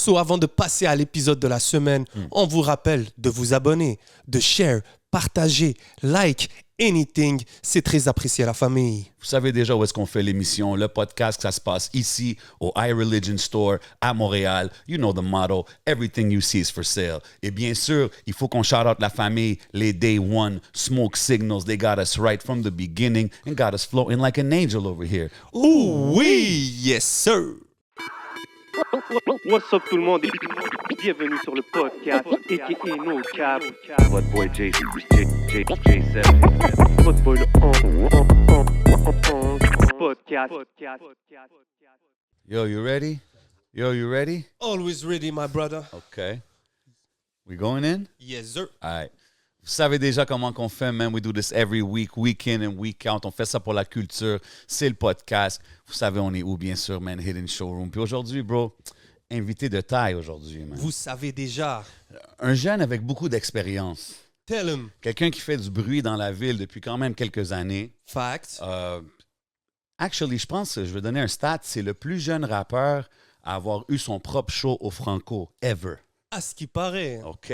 So, avant de passer à l'épisode de la semaine, on vous rappelle de vous abonner, de share, partager, like, anything. C'est très apprécié à la famille. Vous savez déjà où est-ce qu'on fait l'émission, le podcast, ça se passe ici au iReligion Store à Montréal. You know the motto, everything you see is for sale. Et bien sûr, il faut qu'on shout out la famille, les Day One, Smoke Signals. They got us right from the beginning and got us floating like an angel over here. Ouh oui, yes sir. What's up tout le monde et bienvenue sur le podcast a.k.a. No Cap. What boy J7. Votre boy le podcast. Yo, you ready? Yo, you ready? Always ready, my brother. Okay. We going in? Yes sir. All right. Vous savez déjà comment qu'on fait, man. We do this every week in and week out. On fait ça pour la culture. C'est le podcast. Vous savez, on est où, bien sûr, man? Hidden Showroom. Puis aujourd'hui, bro, invité de taille aujourd'hui, man. Vous savez déjà. Un jeune avec beaucoup d'expérience. Tell him. Quelqu'un qui fait du bruit dans la ville depuis quand même quelques années. Facts. Actually, je pense que je vais donner un stat. C'est le plus jeune rappeur à avoir eu son propre show au Franco, ever. À ce qui paraît. OK?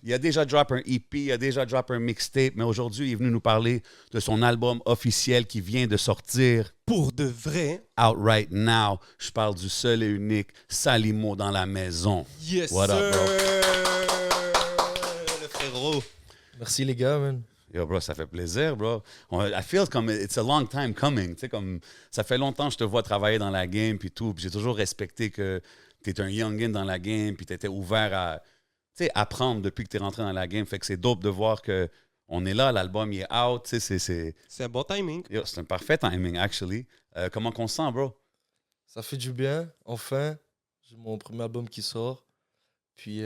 Il a déjà drop un EP, il a déjà drop un mixtape, mais aujourd'hui, il est venu nous parler de son album officiel qui vient de sortir. Pour de vrai. Out right now. Je parle du seul et unique Salimo dans la maison. Yes What sir. up, bro? Le frérot. Merci les gars, man. Yo, bro, ça fait plaisir, bro. I feel comme it's a long time coming. Tu sais, comme ça fait longtemps que je te vois travailler dans la game puis tout. Puis j'ai toujours respecté que tu es un youngin dans la game puis tu étais ouvert à apprendre depuis que tu es rentré dans la game. Fait que c'est dope de voir qu'on est là, l'album il est out. C'est un bon timing. Yo, c'est un parfait timing, actually. Comment qu'on se sent, bro? Ça fait du bien, enfin. J'ai mon premier album qui sort. Puis,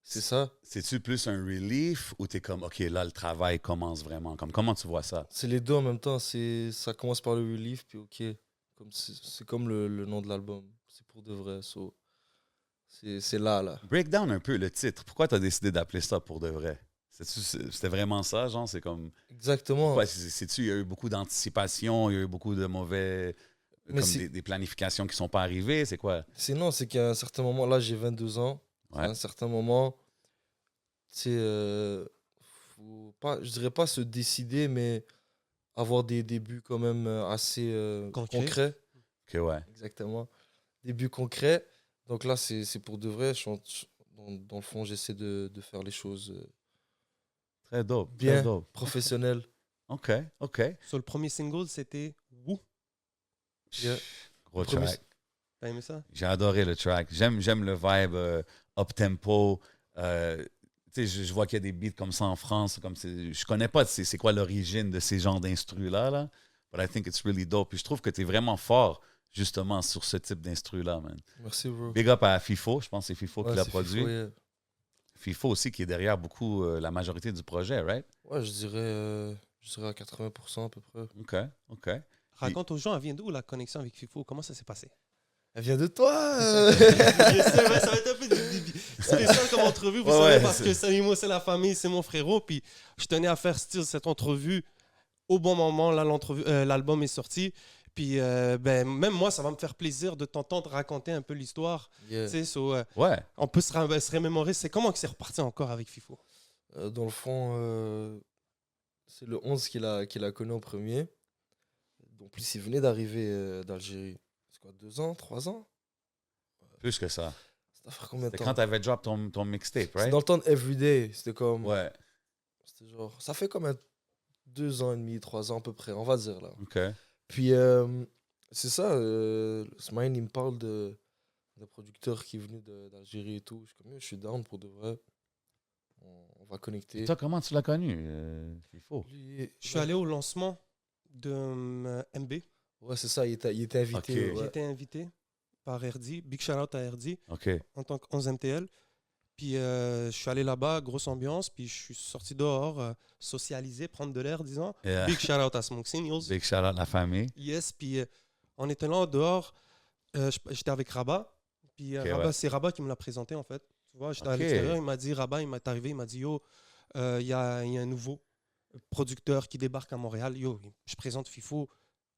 c'est ça. C'est-tu plus un relief ou t'es comme, OK, là, le travail commence vraiment? Comment tu vois ça? C'est les deux en même temps. Ça commence par le relief, puis OK. C'est comme le nom de l'album. C'est pour de vrai. So, c'est là. Break down un peu le titre. Pourquoi t'as décidé d'appeler ça pour de vrai? C'était vraiment ça, genre? C'est comme... Exactement. Ouais, il y a eu beaucoup d'anticipation, il y a eu beaucoup de mauvais... Mais comme des planifications qui sont pas arrivées, c'est quoi? C'est qu'à un certain moment, là, j'ai 22 ans. Ouais. À un certain moment, tu sais, faut pas, je dirais pas se décider, mais avoir des débuts quand même assez concrets. OK, ouais. Exactement. Débuts concrets. Donc là, c'est pour de vrai. Dans le fond, j'essaie de faire les choses Très dope. bien, Très dope. professionnelles. OK. Sur le premier single, c'était Woo. Yeah. Gros Premier- track. T'as aimé ça? J'ai adoré le track. J'aime le vibe up-tempo. Je vois qu'il y a des beats comme ça en France. Je connais pas c'est quoi l'origine de ces genres d'instrus-là. Là. But I think it's really dope. Puis je trouve que tu es vraiment fort, justement, sur ce type d'instru-là, man. Merci, bro. Big up à FIFO. Je pense que c'est FIFO qui Ouais, l'a c'est produit. FIFO, yeah. FIFO aussi qui est derrière beaucoup la majorité du projet, right? Ouais, je dirais à 80% à peu près. OK. Raconte aux gens, elle vient d'où la connexion avec FIFO? Comment ça s'est passé? Elle vient de toi Je sais, ouais, ça va être un peu spécial comme entrevue, vous savez, parce que Salimo, c'est la famille, c'est mon frérot. Puis je tenais à faire cette entrevue au bon moment. Là, l'album est sorti. Puis même moi, ça va me faire plaisir de t'entendre raconter un peu l'histoire. Yeah. Tu sais, Ouais. on peut se remémorer. C'est comment que c'est reparti encore avec FIFO? Dans le fond, c'est le 11 qu'il a connu en premier. En plus, il venait d'arriver d'Algérie. C'est quoi, 2 ans, 3 ans? Plus que ça. Ça fait combien de C'est temps? quand tu avais drop ton mixtape, C'est right? dans le temps de Everyday. C'était comme. Ouais. C'était genre. Ça fait comme 2 ans et demi, 3 ans à peu près, on va dire là. OK. Puis, c'est ça. Smaïn, il me parle d'un producteur qui est venu d'Algérie et tout. Je suis down pour de vrai. On va connecter. Et toi, comment tu l'as connu, FIFO? Lui, Je suis allé au lancement de MB. Ouais, c'est ça. Il était invité. Ok. Ouais. J'ai été invité par RD. Big shout out à RD OK. en tant que 11 MTL. Puis je suis allé là-bas, grosse ambiance. Puis je suis sorti dehors, socialiser, prendre de l'air, disons. Yeah. Big shout out à Smoke Signals. Big shout out la famille. Yes, puis on était là dehors. J'étais avec Rabat. Puis Ok, Rabat, ouais. c'est Rabat qui me l'a présenté en fait. Tu vois, j'étais à Ok. l'extérieur. Il m'a dit, Rabat, il m'est arrivé, il m'a dit, yo, il y a un nouveau producteur qui débarque à Montréal. Yo, je présente FIFO.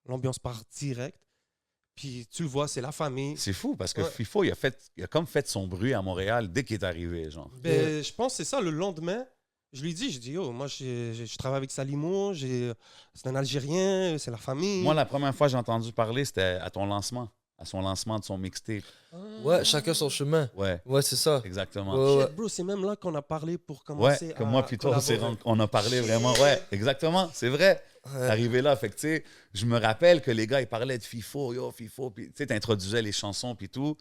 L'ambiance part direct. Puis tu le vois, c'est la famille. C'est fou parce que Ouais. FIFO, il a comme fait son bruit à Montréal dès qu'il est arrivé, genre. Ben, je pense que c'est ça, le lendemain, je lui dis, yo, moi, je travaille avec Salimo, c'est un Algérien, c'est la famille. Moi, la première fois que j'ai entendu parler, c'était à ton lancement, à son lancement de son mixtape. Ah. Ouais, chacun son chemin. Ouais, Ouais, c'est ça. exactement. Ouais, Shit, bro, c'est même là qu'on a parlé pour Ouais, commencer comme à moi, puis toi, collaborer. on a parlé Shit. vraiment. Ouais, exactement, c'est vrai. Ouais. Arrivé là, fait que tu sais, je me rappelle que les gars, ils parlaient de FIFO, yo, FIFO, puis tu sais, t'introduisais les chansons, puis tout.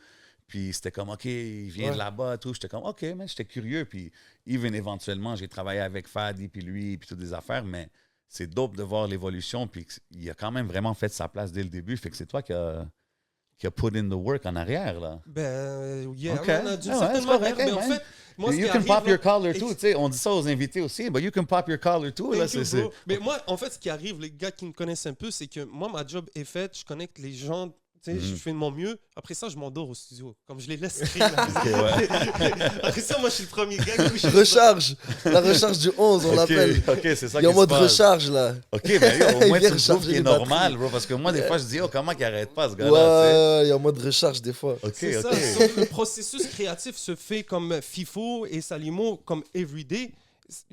Puis c'était comme, OK, il vient Ouais. de là-bas, tout. J'étais comme, OK, mais j'étais curieux. Puis even éventuellement, j'ai travaillé avec Fadi, puis lui, puis toutes des affaires, mais c'est dope de voir l'évolution. Puis il a quand même vraiment fait sa place dès le début. Fait que c'est toi qui a put in the work en arrière, là. Ben, yeah, Ok. man, d'une Ah ouais, certaine c'est correct, manière. Mais en man. fait, moi, ce you qui can arrive, pop là- your collar too, Ex- tu sais. On dit ça aux invités aussi, but you can pop your collar too. Là, Thank you, c'est, bro. Mais moi, en fait, ce qui arrive, les gars qui me connaissent un peu, c'est que moi, ma job est faite, je connecte les gens, tu sais, je fais de mon mieux. Après ça, je m'endors au studio. Comme je les laisse créer. là. Ok, ouais. Après ça, moi, je suis le premier gars qui couche. Recharge. La recharge du 11, on Ok, l'appelle. ok, c'est ça Il est en qui se mode passe. recharge, là. OK, mais yo, au moins, Il vient tu me trouves recharger qu'il est les normal, batteries. bro. Parce que moi, des fois, je dis, oh, comment qu'il arrête pas, ce Ouais, gars-là, il est en mode recharge des fois. tu sais? C'est OK, ça. OK. Sauf que le processus créatif se fait comme FIFO et Salimo, comme everyday.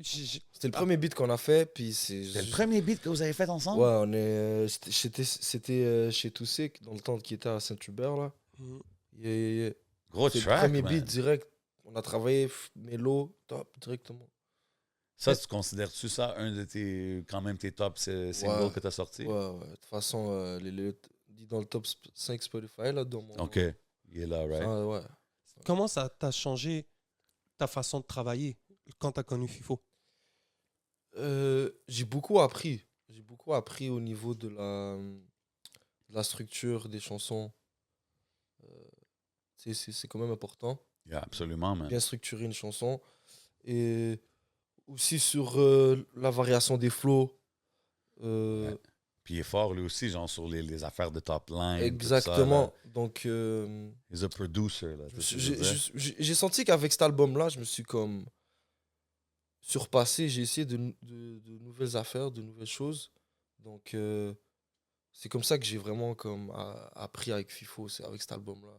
C'était le premier beat qu'on a fait, puis C'est le juste- premier beat que vous avez fait ensemble? Ouais, on est. C'était chez Toussé, dans le temps qui était à Saint-Hubert, là. Et Gros c'est le track, premier man. beat direct. On a travaillé mélo, top, directement. Ça, tu considères-tu ça un de tes, quand même, tes top singles Ouais. que tu as sortis? Ouais, ouais. De toute façon, dit dans le top 5 Spotify, là, dans mon. OK. Il est là, right? Ah, ouais. Comment ça t'a changé ta façon de travailler quand t'as connu FIFO? J'ai beaucoup appris. J'ai beaucoup appris au niveau de la structure des chansons. C'est quand même important. Yeah, absolument, man. Bien structurer une chanson. Et aussi sur la variation des flows. Ouais. Puis il est fort, lui aussi, genre, sur les affaires de top line. tout Exactement. ça, là. Donc, He's a producer, là. c'est ce que je veux dire. j'ai senti qu'avec cet album-là, je me suis comme surpassé. J'ai essayé de nouvelles affaires, de nouvelles choses. Donc, c'est comme ça que j'ai vraiment comme appris avec FIFO, c'est avec cet album-là.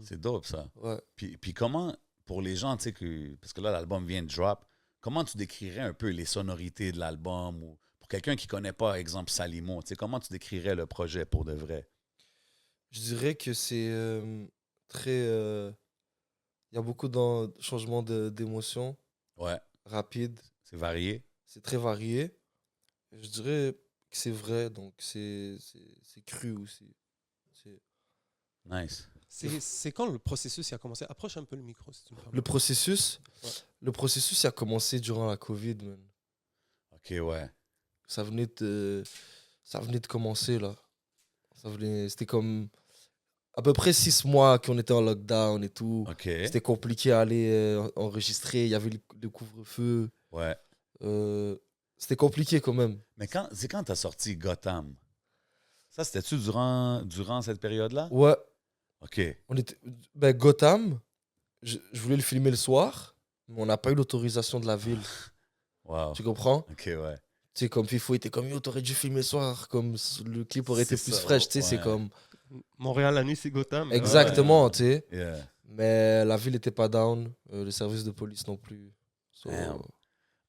C'est dope, ça. Ouais. Puis comment, pour les gens, tu sais, parce que là, l'album vient de drop, comment tu décrirais un peu les sonorités de l'album ou pour quelqu'un qui connaît pas, exemple, Salimo, tu sais, comment tu décrirais le projet pour de vrai? Je dirais que c'est très. Il y a beaucoup de changements d'émotions Ouais, rapides. c'est varié. C'est très varié. Je dirais que c'est vrai, donc c'est cru aussi. Nice. C'est quand le processus il a commencé? Approche un peu le micro, si tu me permets. Le processus, Ouais. le processus a commencé durant la Covid, man. OK, ouais. Ça venait de commencer, là. C'était comme à peu près 6 mois qu'on était en lockdown et tout. OK. C'était compliqué à aller enregistrer. Il y avait le couvre-feu. Ouais. C'était compliqué quand même. Mais c'est quand t'as sorti Gotham? Ça, c'était-tu durant cette période-là? Ouais, OK. Gotham, je voulais le filmer le soir, mais on n'a pas eu l'autorisation de la ville. Wow. Tu comprends? OK, ouais. Tu sais, comme FIFO était comme, yo, t'aurais dû filmer le soir, comme le clip aurait été C'est plus ça, fraîche, tu sais, ouais. c'est comme... Montréal, la nuit, c'est Gotham. Exactement, tu sais. Yeah. Mais la ville n'était pas down, le service de police non plus. So, Damn.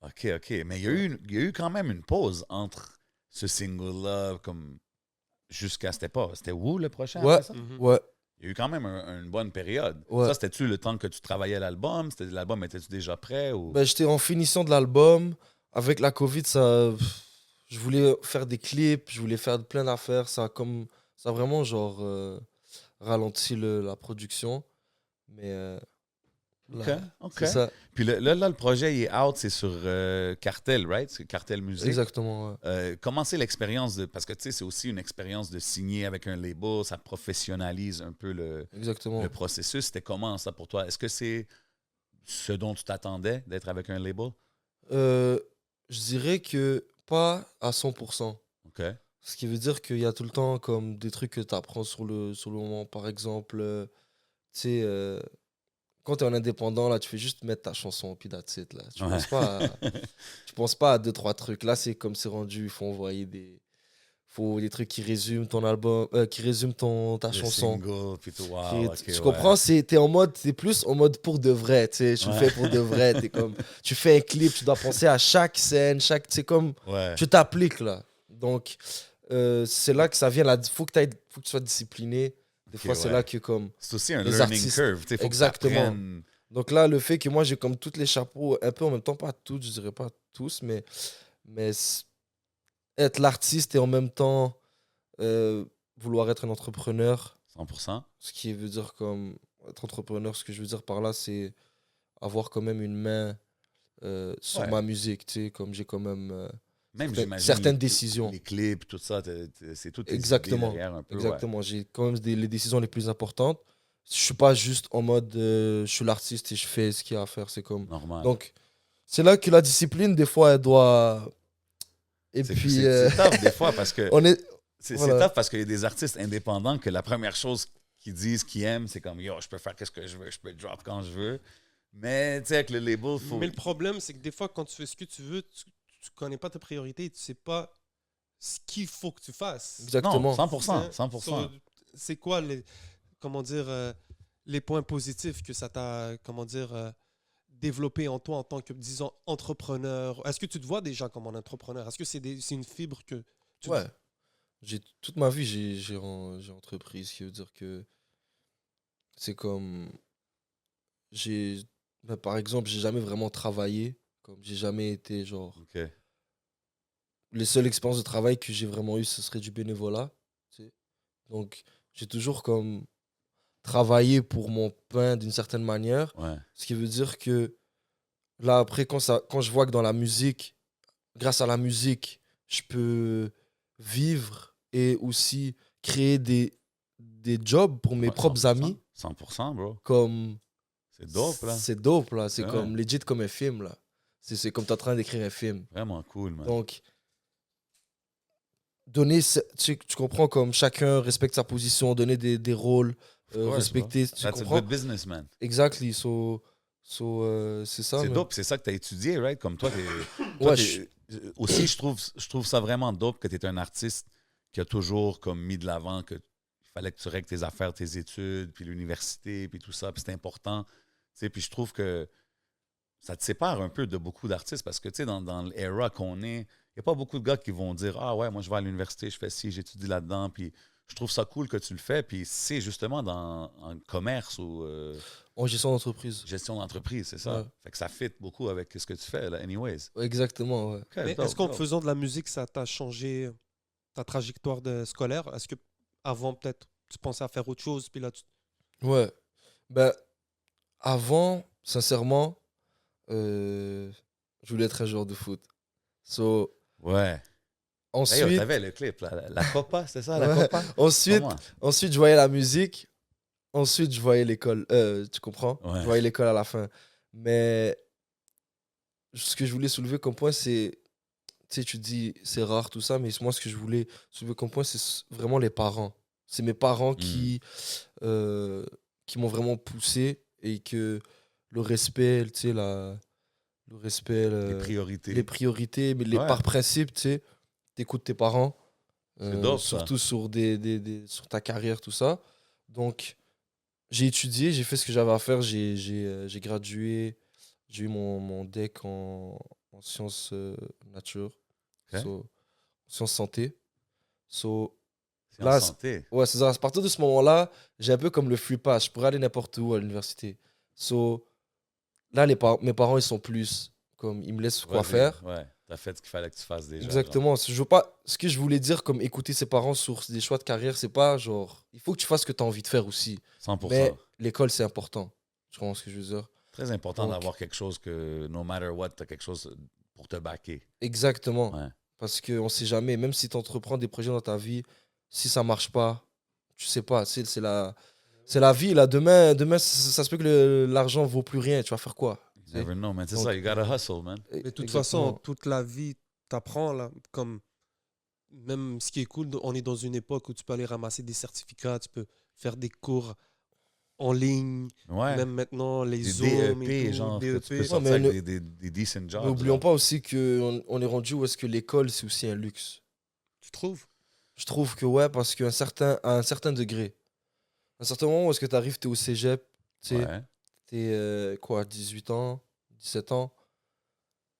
OK, OK. Mais il y a eu quand même une pause entre ce single-là, comme jusqu'à cette époque. C'était où le prochain? Ouais. après ça? Mhm. ouais, Il y a eu quand même une bonne période. Ouais. Ça, c'était-tu le temps que tu travaillais l'album? L'album était-tu déjà prêt? Ou... j'étais en finition de l'album. Avec la Covid, je voulais faire des clips, je voulais faire plein d'affaires. Ça a vraiment genre ralenti la production. Mais OK, là, OK. c'est ça, Puis là, le projet, il est out, c'est sur Cartel, right? C'est Cartel Musique. exactement. Ouais. Comment c'est l'expérience de... Parce que, tu sais, c'est aussi une expérience de signer avec un label, ça professionnalise un peu Exactement. le processus. C'était comment, ça, pour toi? Est-ce que c'est ce dont tu t'attendais, d'être avec un label? Je dirais que pas à 100%. OK. Ce qui veut dire qu'il y a tout le temps comme des trucs que tu apprends sur le moment. Par exemple, tu sais, quand tu es en indépendant, là, tu fais juste mettre ta chanson, puis that's it, là. Tu penses pas à 2-3 trucs. Là, c'est comme c'est rendu, il faut faut des trucs qui résument ton album, qui résument ta Le chanson. single, puis tout. Qui- Wow, ok, tu ouais. comprends, t'es plus en mode pour de vrai, tu sais, tu le Ouais. fais pour de vrai, t'es comme, tu fais un clip, tu dois penser à chaque scène, c'est comme, Ouais. tu t'appliques là. Donc, c'est là que ça vient, faut que tu sois discipliné. Des fois, c'est ouais. là que comme, C'est aussi un les learning artistes- curve. Tu sais, faut Exactement. que t'apprennes. donc là, le fait que moi, j'ai comme tous les chapeaux, un peu en même temps, pas tous, je dirais pas tous, mais être l'artiste et en même temps vouloir être un entrepreneur, 100%. ce qui veut dire comme être entrepreneur, ce que je veux dire par là, c'est avoir quand même une main sur Ouais. ma musique, tu sais, comme j'ai quand même Même, j'imagine. certaines les- décisions. Les clips, tout ça, c'est tout tes idées Exactement. derrière un peu. Exactement, j'ai quand même les décisions les plus importantes. Je suis pas juste en mode je suis l'artiste et je fais ce qu'il y a à faire, c'est comme Ouais. Normal. donc c'est là que la discipline des fois elle doit et C'est puis c'est tough des fois parce que. on est C'est Voilà. tough parce qu'il y a des artistes indépendants que la première chose qu'ils disent qu'ils aiment, c'est comme yo, je peux faire ce que je veux, je peux drop quand je veux. Mais tu sais, avec le label, faut. Mais le problème, c'est que des fois, quand tu fais ce que tu veux, tu connais pas tes priorités, tu sais pas ce qu'il faut que tu fasses. exactement. Non, 100%. Hein? 100%. So, c'est quoi les, comment dire, les points positifs que ça t'a, comment dire, développé en toi en tant que, disons, entrepreneur? Est-ce que tu te vois déjà comme un entrepreneur? Est-ce que c'est une fibre que tu... Ouais. Toute ma vie, j'ai entrepris, ce qui veut dire que c'est comme. Par exemple, j'ai jamais vraiment travaillé. Comme j'ai jamais été genre. OK. Les seules expériences de travail que j'ai vraiment eues, ce serait du bénévolat. Tu sais. Donc, j'ai toujours comme travaillé pour mon pain d'une certaine manière. Ouais. Ce qui veut dire que là, après, quand je vois que dans la musique, grâce à la musique, je peux vivre et aussi créer des jobs pour mes Ouais, propres 100%. amis, 100%, bro. comme. C'est dope, là. C'est dope, là. C'est Ouais. comme legit comme un film, là. C'est comme t'es en train d'écrire un film. Vraiment cool, man. Donc, tu comprends, comme chacun respecte sa position, donner des rôles, Of course, respecter. bro. Tu That's a comprends? good businessman. Exactly. C'est ça. C'est man. dope, c'est ça que tu as étudié, right? Comme toi, Ouais, aussi, je trouve ça vraiment dope que tu es un artiste qui a toujours comme mis de l'avant que il fallait que tu règles tes affaires, tes études, puis l'université, puis tout ça, puis c'est important. Tu sais, puis je trouve que ça te sépare un peu de beaucoup d'artistes parce que, tu sais, dans l'era qu'on est, il n'y a pas beaucoup de gars qui vont dire « Ah ouais, moi, je vais à l'université, je fais ci, j'étudie là-dedans. » Puis je trouve ça cool que tu le fais. Puis c'est justement en commerce ou En gestion d'entreprise. gestion d'entreprise, c'est ça. Ouais. Fait que ça fit beaucoup avec ce que tu fais, là, anyways. Exactement, ouais. Ok, Mais dope, est-ce qu'en dope. faisant de la musique, ça t'a changé ta trajectoire scolaire? Est-ce que avant peut-être, tu pensais à faire autre chose, puis là, Ouais. Ben, avant, sincèrement, je voulais être un joueur de foot. So, Ouais. Hey, ensuite, t'avais le clip, là, la Copa, c'est ça, la Ouais. Copa? ensuite, Comment? ensuite, je voyais la musique. Ensuite, je voyais l'école. Tu comprends? Ouais. Je voyais l'école à la fin. Mais ce que je voulais soulever comme point, c'est. Tu sais, tu dis c'est rare tout ça, mais moi, ce que je voulais soulever comme point, c'est vraiment les parents. C'est mes parents qui m'ont vraiment poussé et que le respect, tu sais, le respect, Les priorités. les priorités, mais Ouais. par principe, tu sais, t'écoutes tes parents, C'est dope, ça. surtout sur, sur ta carrière, tout ça. Donc, j'ai étudié, j'ai fait ce que j'avais à faire, j'ai gradué, j'ai eu mon DEC en sciences nature, Ok. sciences santé. So, C'est là, en santé. ouais, c'est ça. À partir de ce moment-là, j'ai un peu comme le free pass. Je pourrais aller n'importe où à l'université. So, là, mes parents, ils sont plus comme, ils me laissent quoi Vas-y. faire. Ouais, t'as fait ce qu'il fallait que tu fasses déjà. Exactement. Je veux pas, ce que je voulais dire, comme écouter ses parents sur des choix de carrière, c'est pas genre, il faut que tu fasses ce que tu as envie de faire aussi. 100%. Mais l'école, c'est important. Tu comprends ce que je veux dire? Très important Donc- d'avoir quelque chose que, no matter what, t'as quelque chose pour te backer. Exactement. Ouais. Parce qu'on sait jamais, même si tu entreprends des projets dans ta vie, si ça marche pas, tu sais pas. C'est la vie. Là. Demain ça se peut que l'argent vaut plus rien. Tu vas faire quoi? You never know, man. C'est Donc- ça, you gotta hustle, man. Mais de toute Exactement. façon, toute la vie, t'apprends, là, comme même ce qui est cool, on est dans une époque où tu peux aller ramasser des certificats, tu peux faire des cours en ligne, Ouais. même maintenant, les Des Zoom et DEP, tout, genre, que tu peux DEP. sortir mais avec des decent jobs. N'oublions là. pas aussi qu'on on est rendu où est-ce que l'école, c'est aussi un luxe. Tu trouves? Je trouve que ouais, parce à un certain degré. À un certain moment où est-ce que tu arrives, tu es au cégep, tu sais, Ouais. tu es 18 ans, 17 ans.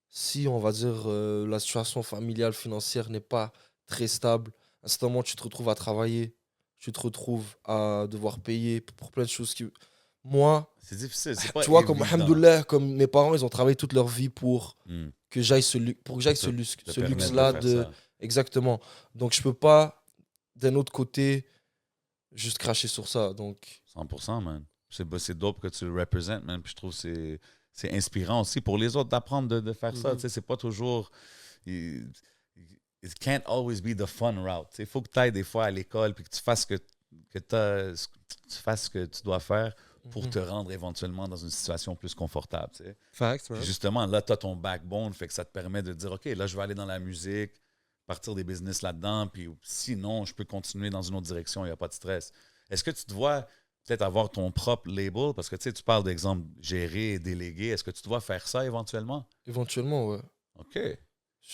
Si, on va dire, la situation familiale, financière n'est pas très stable, à un certain moment, tu te retrouves à travailler, tu te retrouves à devoir payer pour plein de choses qui. Moi, C'est difficile, c'est pas tu vois, comme évident. Alhamdoulilah, comme mes parents, ils ont travaillé toute leur vie pour Hmm. que j'aille pour que j'aille Te- te ce permettre luxe-là faire de. ça. Exactement. Donc, je peux pas, d'un autre côté, juste cracher sur ça. Donc, 100%, man. C'est dope que tu le représentes, man. Puis je trouve que c'est inspirant aussi pour les autres d'apprendre de faire ça. Mhm. Tu sais, c'est pas toujours. It can't always be the fun route. Il faut que tu ailles des fois à l'école puis que tu fasses tu fasses ce que tu dois faire pour mhm. te rendre éventuellement dans une situation plus confortable. Tu sais. Facts, Puis man. justement, là, tu as ton backbone, fait que ça te permet de dire OK, là, je vais aller dans la musique, partir des business là-dedans, puis sinon, je peux continuer dans une autre direction, il n'y a pas de stress. Est-ce que tu te vois peut-être avoir ton propre label? Parce que tu sais, tu parles d'exemple gérer et déléguer. Est-ce que tu dois faire ça éventuellement? Éventuellement, ouais. OK.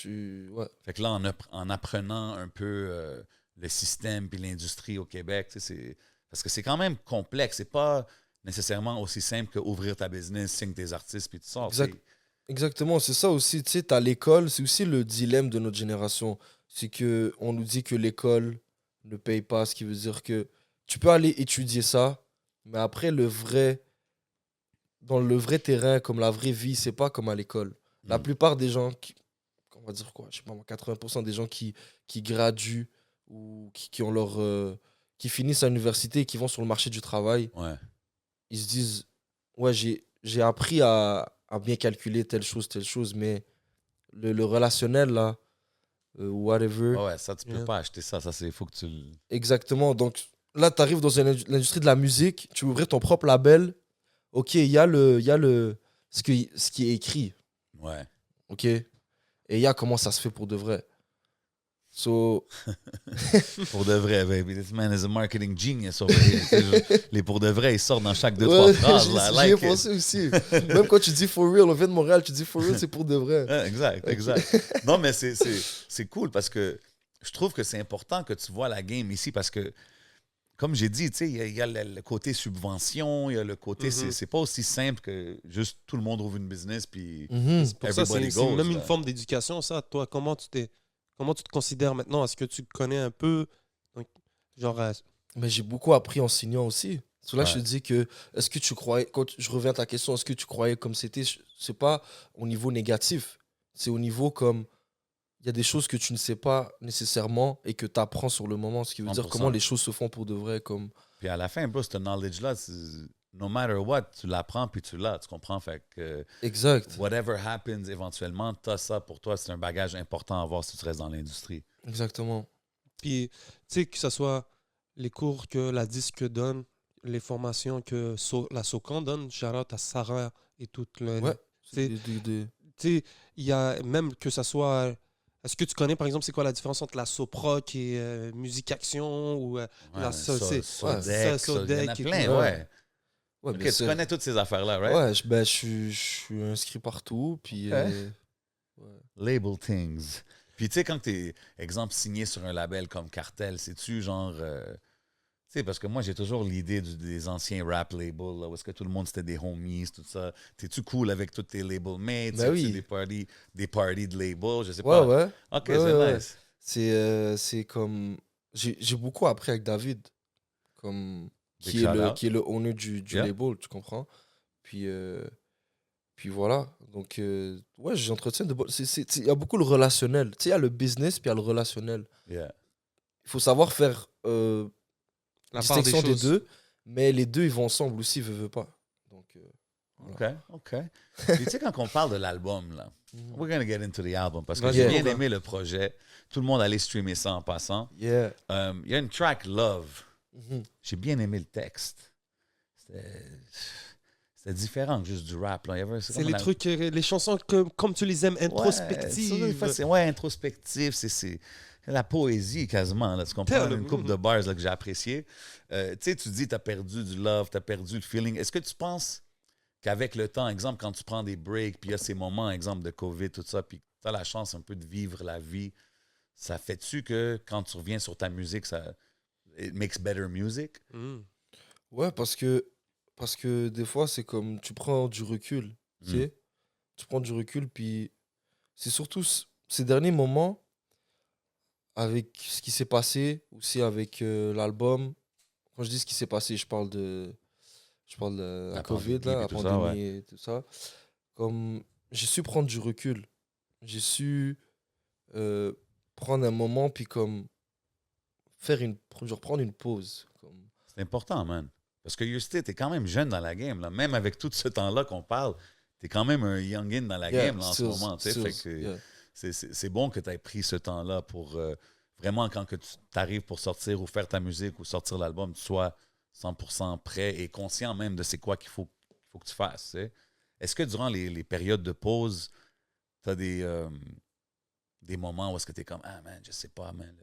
Ouais. Fait que là, en apprenant un peu le système puis l'industrie au Québec, tu sais, parce que c'est quand même complexe. C'est pas nécessairement aussi simple que ouvrir ta business, signe tes artistes puis tu sors. Exact. Exactement, c'est ça aussi. Tu sais, t'as l'école, c'est aussi le dilemme de notre génération. C'est que on nous dit que l'école ne paye pas, ce qui veut dire que tu peux aller étudier ça, mais après, dans le vrai terrain, comme la vraie vie, c'est pas comme à l'école. La Mm. plupart des gens, on va dire quoi, je sais pas moi, 80% des gens qui graduent ou qui ont qui finissent à l'université et qui vont sur le marché du travail, Ouais. ils se disent, ouais, j'ai appris à bien calculer telle chose, mais le relationnel, là, whatever, Ouais, ça, tu peux Yeah. pas acheter ça. Ça, c'est faut que tu exactement. Donc là, tu arrives dans l'industrie de la musique, tu veux ouvrir ton propre label, ok, il y a ce qui est écrit, Ouais. ok, et il y a comment ça se fait pour de vrai. So, Pour de vrai, baby. This man is a marketing genius over here. Tu sais, les pour de vrai, ils sortent dans chaque 2-3 ouais, phrases. Là. I j'y ai like it. pensé aussi. Même quand tu dis for real, on vient de Montréal, tu dis for real, c'est pour de vrai. Exact, exact. Non, mais c'est cool parce que je trouve que c'est important que tu vois la game ici parce que, comme j'ai dit, tu sais, il y a le côté subvention, il y a le côté, Mhm. c'est pas aussi simple que juste tout le monde ouvre une business puis Mhm. C'est pour ça, everybody c'est goes, même là. une forme d'éducation, ça. Toi, comment tu te considères maintenant? Est-ce que tu te connais un peu? Donc, genre, Mais j'ai beaucoup appris en signant aussi. C'est là que je Ouais. te dis que, est-ce que tu croyais, quand je reviens à ta question, est-ce que tu croyais comme c'était, c'est pas au niveau négatif, c'est au niveau comme, il y a des choses que tu ne sais pas nécessairement et que tu apprends sur le moment, ce qui veut dire 100%. comment les choses se font pour de vrai. Comme. Puis à la fin, bro, ce knowledge-là, no matter what, tu l'apprends puis tu l'as, tu comprends? Fait que Exact, whatever happens éventuellement, t'as ça pour toi, c'est un bagage important à avoir si tu restes dans l'industrie. exactement. puis, tu sais, que ce soit les cours que la disque donne, les formations que la SOCAN donne, shout-out à Sarah et toute le. Ouais. C'est- Tu sais, il y a même que ça soit. Est-ce que tu connais, par exemple, c'est quoi la différence entre la soproc et musique action ou la Sodec, Sodec il y en a et plein, tout. ouais. Ouais, Ok, bien tu sûr. connais toutes ces affaires-là, right? Ouais, je suis inscrit partout. Puis, Ok. ouais. Label things. Puis tu sais, quand t'es, exemple, signé sur un label comme Cartel, c'est-tu genre... tu sais, parce que moi, j'ai toujours l'idée des anciens rap labels, là, où est-ce que tout le monde, c'était des homies, tout ça. T'es-tu cool avec tous tes label mates? Ben oui. Des parties de labels, je sais Ouais, pas. ouais. Ok, Ouais, c'est ouais, nice. c'est comme. J'ai beaucoup appris avec David, comme, Big shout-out. qui est le owner du Yeah. label, tu comprends? Puis voilà. Donc, ouais, j'entretiens de il y a beaucoup le relationnel. Tu sais, il y a le business, puis il y a le relationnel. Yeah. Il faut savoir faire La part des distinction des choses. deux, mais les deux, ils vont ensemble aussi, veut pas. Donc, OK. Puis tu sais, quand on parle de l'album, là, we're gonna get into the album, parce que Vas-y, j'ai on bien va. aimé le projet. Tout le monde allait streamer ça en passant. yeah. Il y a une track Love. Mhm. J'ai bien aimé le texte. C'était différent que juste du rap. Là. C'est les trucs, les chansons comme tu les aimes, introspectives. Ouais, introspectif. C'est la poésie quasiment. Là, tu comprends? Tellement. Une couple de bars là, que j'ai apprécié. Tu sais, tu dis, tu as perdu du love, tu as perdu le feeling. Est-ce que tu penses qu'avec le temps, exemple, quand tu prends des breaks, puis il y a ces moments, exemple, de COVID, tout ça, puis tu as la chance un peu de vivre la vie, ça fait-tu que quand tu reviens sur ta musique, ça it makes better music? Ouais, parce que des fois, c'est comme tu prends du recul. Tu sais, tu prends du recul, puis c'est surtout ces derniers moments, avec ce qui s'est passé, aussi avec l'album. Quand je dis ce qui s'est passé, je parle de la COVID, pandémie, là, puis la tout ça, pandémie et tout ça. Comme j'ai su prendre du recul. J'ai su euh, prendre un moment, puis comme genre prendre une pause. C'est important, man. Parce que Yusty, t'es quand même jeune dans la game. Là. Même avec tout ce temps-là qu'on parle, t'es quand même un youngin dans la game là, en ce moment. Tu sais. Fait que c'est bon que tu aies pris ce temps-là pour vraiment, quand que tu arrives pour sortir ou faire ta musique ou sortir l'album, tu sois 100% prêt et conscient même de c'est quoi qu'il faut que tu fasses. Tu sais. Est-ce que durant les périodes de pause, tu as des moments où est-ce que tu es comme « Ah, man, je sais pas, man.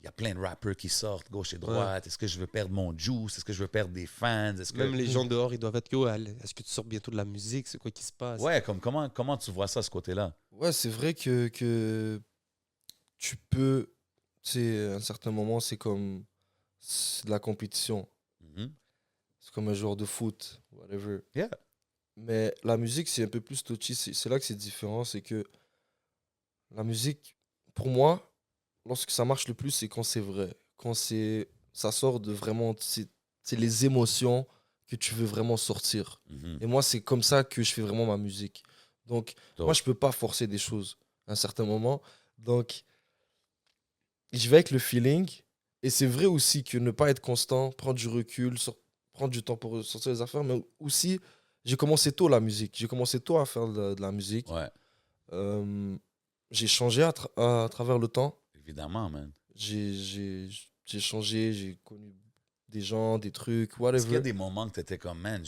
Il y a plein de rappers qui sortent gauche et droite. Est-ce que je veux perdre mon juice? Est-ce que je veux perdre des fans? Est-ce que... » Même les gens dehors, ils doivent être yo, est-ce que tu sors bientôt de la musique? C'est quoi qui se passe? Ouais, comment tu vois ça, ce côté-là? Ouais, c'est vrai que tu peux. Tu sais, à un certain moment, c'est de la compétition. Mhm. C'est comme un joueur de foot, whatever. Yeah. Mais la musique, c'est un peu plus touchy. C'est là que c'est différent. C'est que la musique, pour moi, lorsque ça marche le plus, c'est quand c'est vrai. Ça sort de vraiment. C'est les émotions que tu veux vraiment sortir. Mhm. Et moi, c'est comme ça que je fais vraiment ma musique. Donc, Dope. moi, je peux pas forcer des choses à un certain moment. Donc, je vais avec le feeling. Et c'est vrai aussi que ne pas être constant, prendre du recul, prendre du temps pour sortir les affaires. Mais aussi, j'ai commencé tôt la musique. J'ai commencé tôt à faire de la musique. Ouais, J'ai changé à travers le temps. évidemment, man. J'ai changé, j'ai connu des gens, des trucs, Est-ce qu'il y a whatever. des moments que tu étais comme, man,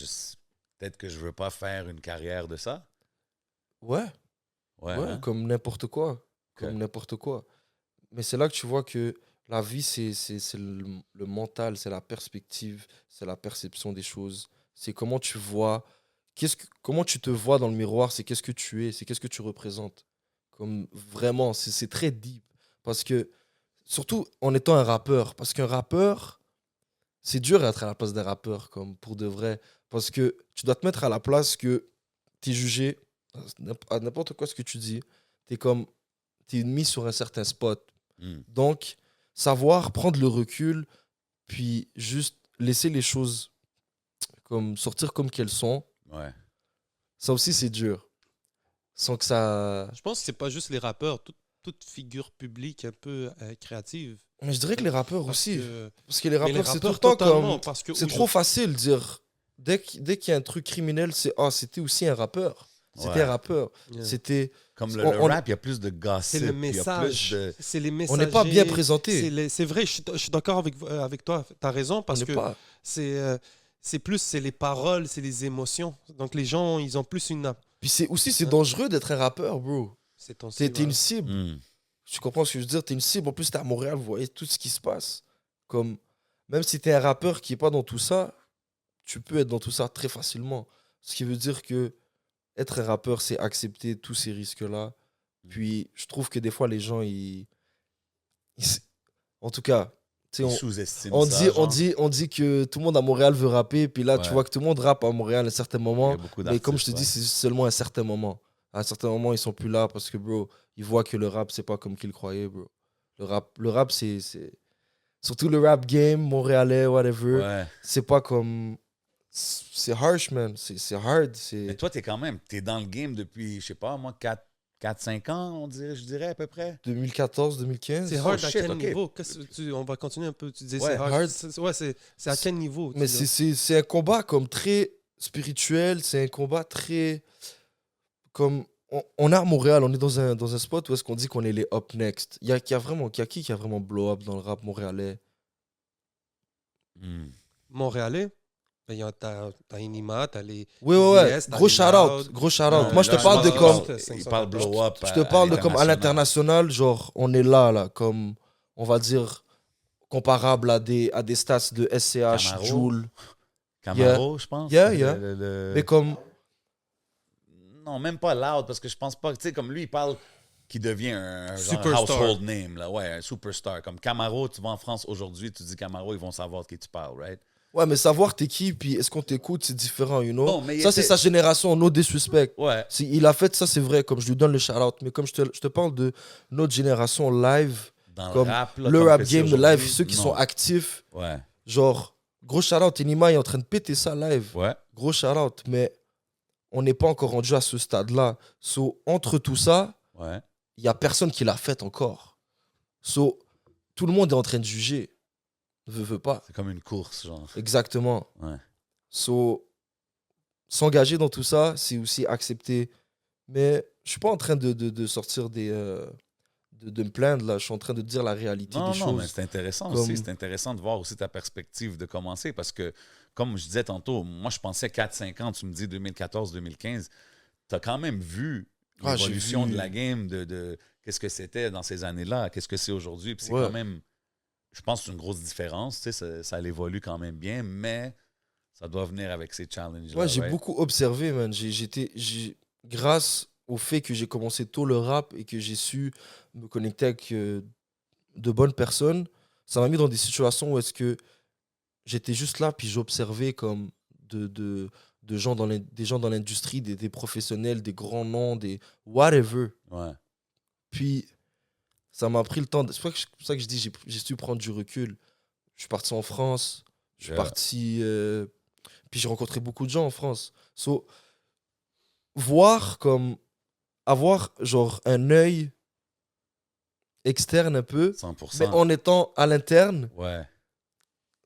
peut-être que je veux pas faire une carrière de ça? Ouais, Ouais, ouais, hein? comme n'importe quoi. Ok. Comme n'importe quoi. Mais c'est là que tu vois que la vie, c'est le mental, c'est la perspective, c'est la perception des choses. C'est comment tu vois, comment tu te vois dans le miroir, c'est qu'est-ce que tu es, c'est qu'est-ce que tu représentes. Comme vraiment, c'est très deep. Parce que, surtout en étant un rappeur, parce qu'un rappeur, c'est dur d'être à la place d'un rappeur, comme pour de vrai. Parce que tu dois te mettre à la place que tu es jugé à n'importe quoi ce que tu dis. Tu es mis sur un certain spot. Hmm. Donc, savoir prendre le recul, puis juste laisser les choses comme sortir comme qu'elles sont, Ouais. ça aussi c'est dur. Sans que ça. Je pense que c'est pas juste les rappeurs, toute figure publique un peu créative. Mais je dirais que les rappeurs Parce aussi. que- Parce que les mais les rappeurs, c'est tout le temps totalement, comme. parce que C'est trop facile de dire. Dès qu'il y a un truc criminel, c'est ah, c'était aussi un rappeur. C'était Ouais. un rappeur. Yeah. C'était. Comme le On- rap, il y a plus de gossip. C'est le il y a message. plus de... C'est les On messages. n'est pas bien présenté. C'est vrai, je suis d'accord avec toi. Tu as raison, On parce n'est que pas. c'est les paroles, c'est les émotions. Donc les gens, ils ont plus une. Puis c'est dangereux d'être un rappeur, bro. C'est ton T'es style, une ouais. cible. Hmm. Tu comprends ce que je veux dire? T'es une cible. En plus, t'es à Montréal, vous voyez tout ce qui se passe. Comme, même si t'es un rappeur qui est pas dans tout ça, tu peux être dans tout ça très facilement. Ce qui veut dire que être un rappeur, c'est accepter tous ces risques-là. Puis, je trouve que des fois, les gens, en tout cas, tu sais, Ils sous-estiment on ça, dit, on, genre. dit, on dit que tout le monde à Montréal veut rapper, puis là, tu Ouais. vois que tout le monde rappe à Montréal à un certain Il y moment. a beaucoup Mais comme je te d'artistes, dis, c'est seulement un certain moment. À un certain moment, ils sont plus là parce que, bro, ils voient que le rap, c'est pas comme qu'ils croyaient, bro. Le rap c'est... Surtout le rap game, montréalais, whatever. Ouais. C'est pas comme... C'est harsh, man. C'est hard. Mais toi, t'es dans le game depuis, je sais pas, moi, 4-5 ans, je dirais à peu près. 2014, 2015. C'est hard Oh, à shit, quel ok. niveau? On va continuer un peu. Tu disais Ouais, c'est hard. hard. C'est à quel niveau? Mais tu dis? c'est un combat comme très spirituel. C'est un combat très... Comme... On est à Montréal, on est dans un spot où est-ce qu'on dit qu'on est les up next. Il y a qui a vraiment blow up dans le rap montréalais? Hmm. Montréalais? Ben, t'as Inima, t'as les. Oui, ouais. Yes, t'as Gros les shout-out. Loud. Gros shout-out. Non, Moi, je te là, parle de pense comme... qu'il 500 parle blow up. Je te parle de comme à l'international. l'international, genre, on est là, comme, on va dire, comparable à des stats de SCH, Camaro. Joule. Camaro, je pense. Yeah, yeah. Le- Mais comme, Non, même pas loud, parce que je pense pas. Tu sais, comme lui, il parle qui devient un genre Superstar. household name, là. Ouais, un superstar. Comme Camaro, tu vas en France aujourd'hui, tu dis Camaro, ils vont savoir de qui tu parles, right? Ouais, mais savoir t'es qui, puis est-ce qu'on t'écoute, c'est différent, you know. Bon, mais il Ça, c'est était- sa génération, no disrespect. Ouais. Il a fait ça, c'est vrai, comme je lui donne le shout-out. Mais comme je te parle de notre génération live, Dans comme le rap, là, le comme rap que c'est game, le live, aujourd'hui, ceux qui non. sont actifs, Ouais. genre, gros shout-out, Enima est en train de péter ça live. Ouais. Gros shout-out, mais on n'est pas encore rendu à ce stade-là. So, entre tout ça, Ouais. il n'y a personne qui l'a fait encore. So, tout le monde est en train de juger. Veut pas. C'est comme une course, genre. Exactement. Ouais. So, s'engager dans tout ça, c'est aussi accepter. Mais je suis pas en train de sortir des... de me plaindre, là. Je suis en train de dire la réalité Non, des non, mais choses. c'est intéressant Comme- aussi. C'est intéressant de voir aussi ta perspective de commencer parce que, comme je disais tantôt, moi, je pensais 4-5 ans, tu me dis 2014-2015, tu as quand même vu Ah, j'ai l'évolution vu. de la game, de qu'est-ce que c'était dans ces années-là, qu'est-ce que c'est aujourd'hui. Puis c'est Ouais. quand même, je pense que c'est une grosse différence. Tu sais, ça évolue quand même bien, mais ça doit venir avec ces challenges-là. Ouais, j'ai right? beaucoup observé, man. Grâce au fait que j'ai commencé tôt le rap et que j'ai su me connecter avec de bonnes personnes, ça m'a mis dans des situations où est-ce que j'étais juste là, puis j'observais comme des gens dans l'industrie, des professionnels, des grands noms, des whatever. Ouais. Puis ça m'a pris le temps. C'est pour ça que je dis j'ai su prendre du recul. Je suis parti en France. Je suis Yeah. parti. Puis j'ai rencontré beaucoup de gens en France. So, voir comme. Avoir genre un œil externe un peu, 100%. mais en étant à l'interne, Ouais.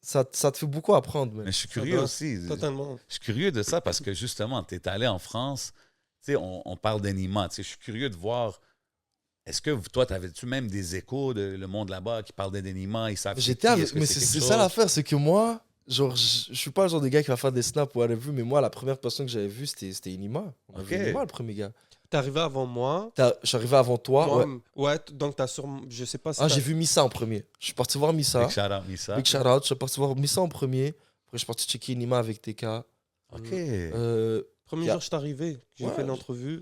ça te fait beaucoup apprendre. man. Mais je suis Ça curieux doit- aussi. Totalement. Je suis curieux de ça parce que justement, tu es allé en France, tu sais, on parle d'Anima, tu sais, je suis curieux de voir, est-ce que toi, t'avais-tu même des échos de le monde là-bas qui parle d'Anima, ils savent J'étais qui, avec. est-ce que Mais c'est c'est quelque ça chose? l'affaire, c'est que moi, genre, je suis pas le genre de gars qui va faire des snaps ou whatever, mais moi, la première personne que j'avais vue, c'était Inima. On avait Ok. Inima, le premier gars. T'es arrivé avant moi. Je suis arrivé avant toi. Moi, Ouais. ouais, donc t'as sûrement. Je sais pas si. Ah, t'as- j'ai vu Missa en premier. Je suis parti voir Missa. Big shout out, Missa. Big shout out. Je suis parti voir Missa en premier. Après, je suis parti checker Inima avec TK. OK. Premier y a- jour, je suis arrivé. J'ai Ouais, fait l'entrevue.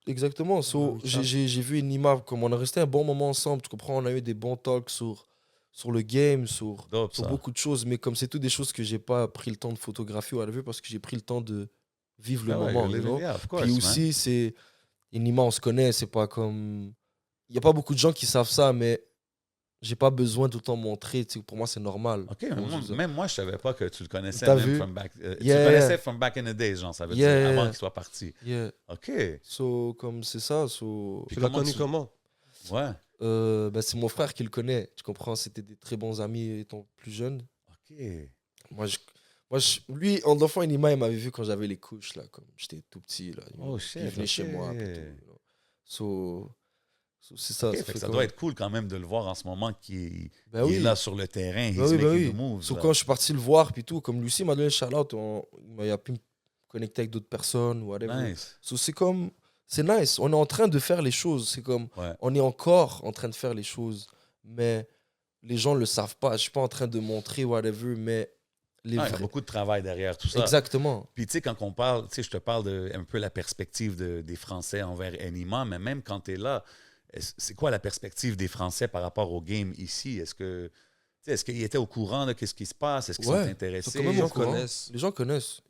Exactement. So, Ouais, ça. j'ai vu Inima, comme on a resté un bon moment ensemble. Tu comprends? On a eu des bons talks sur le game, sur Dope, ça. beaucoup de choses. Mais comme c'est toutes des choses que j'ai pas pris le temps de photographier ou à la vue parce que j'ai pris le temps de vivre le Ah ouais, moment. you're you living- know? yeah, of course, Puis man. aussi, c'est. Inima, on se connaît, c'est pas comme. Il n'y a pas beaucoup de gens qui savent ça, mais j'ai pas besoin d'autant montrer. Tu sais, pour moi, c'est normal. OK, Comment moi- je dis ça? même moi, je savais pas que tu le connaissais T'as même vu? from back... tu le Yeah, connaissais yeah. from back in the days, genre, ça veut Yeah, dire, yeah, avant yeah. qu'il soit parti. Yeah. OK. So, comme c'est ça. So, Puis Tu l'as comment connu comment? Ouais. ben, c'est mon frère qui le connaît. Tu comprends? C'était des très bons amis étant plus jeune. OK. Lui, en enfant, Inima, il m'avait vu quand j'avais les couches, là, comme j'étais tout petit. Là. Oh, shit, Il venait chez ok. moi. puis tout, you know. So, c'est ça. OK, ça fait que fait ça comme- doit être cool quand même de le voir en ce moment qui Ben est oui. là sur le terrain. Ben He's oui, ben making oui. the moves, So, là. quand je suis parti le voir, puis tout, comme Lucie m'a donné le shout-out, il a pu me connecter avec d'autres personnes, whatever. Nice. So, c'est comme, c'est nice. On est en train de faire les choses. C'est comme, Ouais. on est encore en train de faire les choses, mais les gens le savent pas. Je suis pas en train de montrer whatever, mais les Ah, il y a vrais- beaucoup de travail derrière tout ça. Exactement. Puis tu sais, quand on parle, tu sais, je te parle de un peu la perspective des Français envers Anima, mais même quand tu es là, c'est quoi la perspective des Français par rapport au game ici? Est-ce qu'ils étaient au courant de ce qui se passe? Est-ce qu'ils Ouais, sont ils intéressés? sont quand même Les au gens courant. connaissent. Les gens connaissent.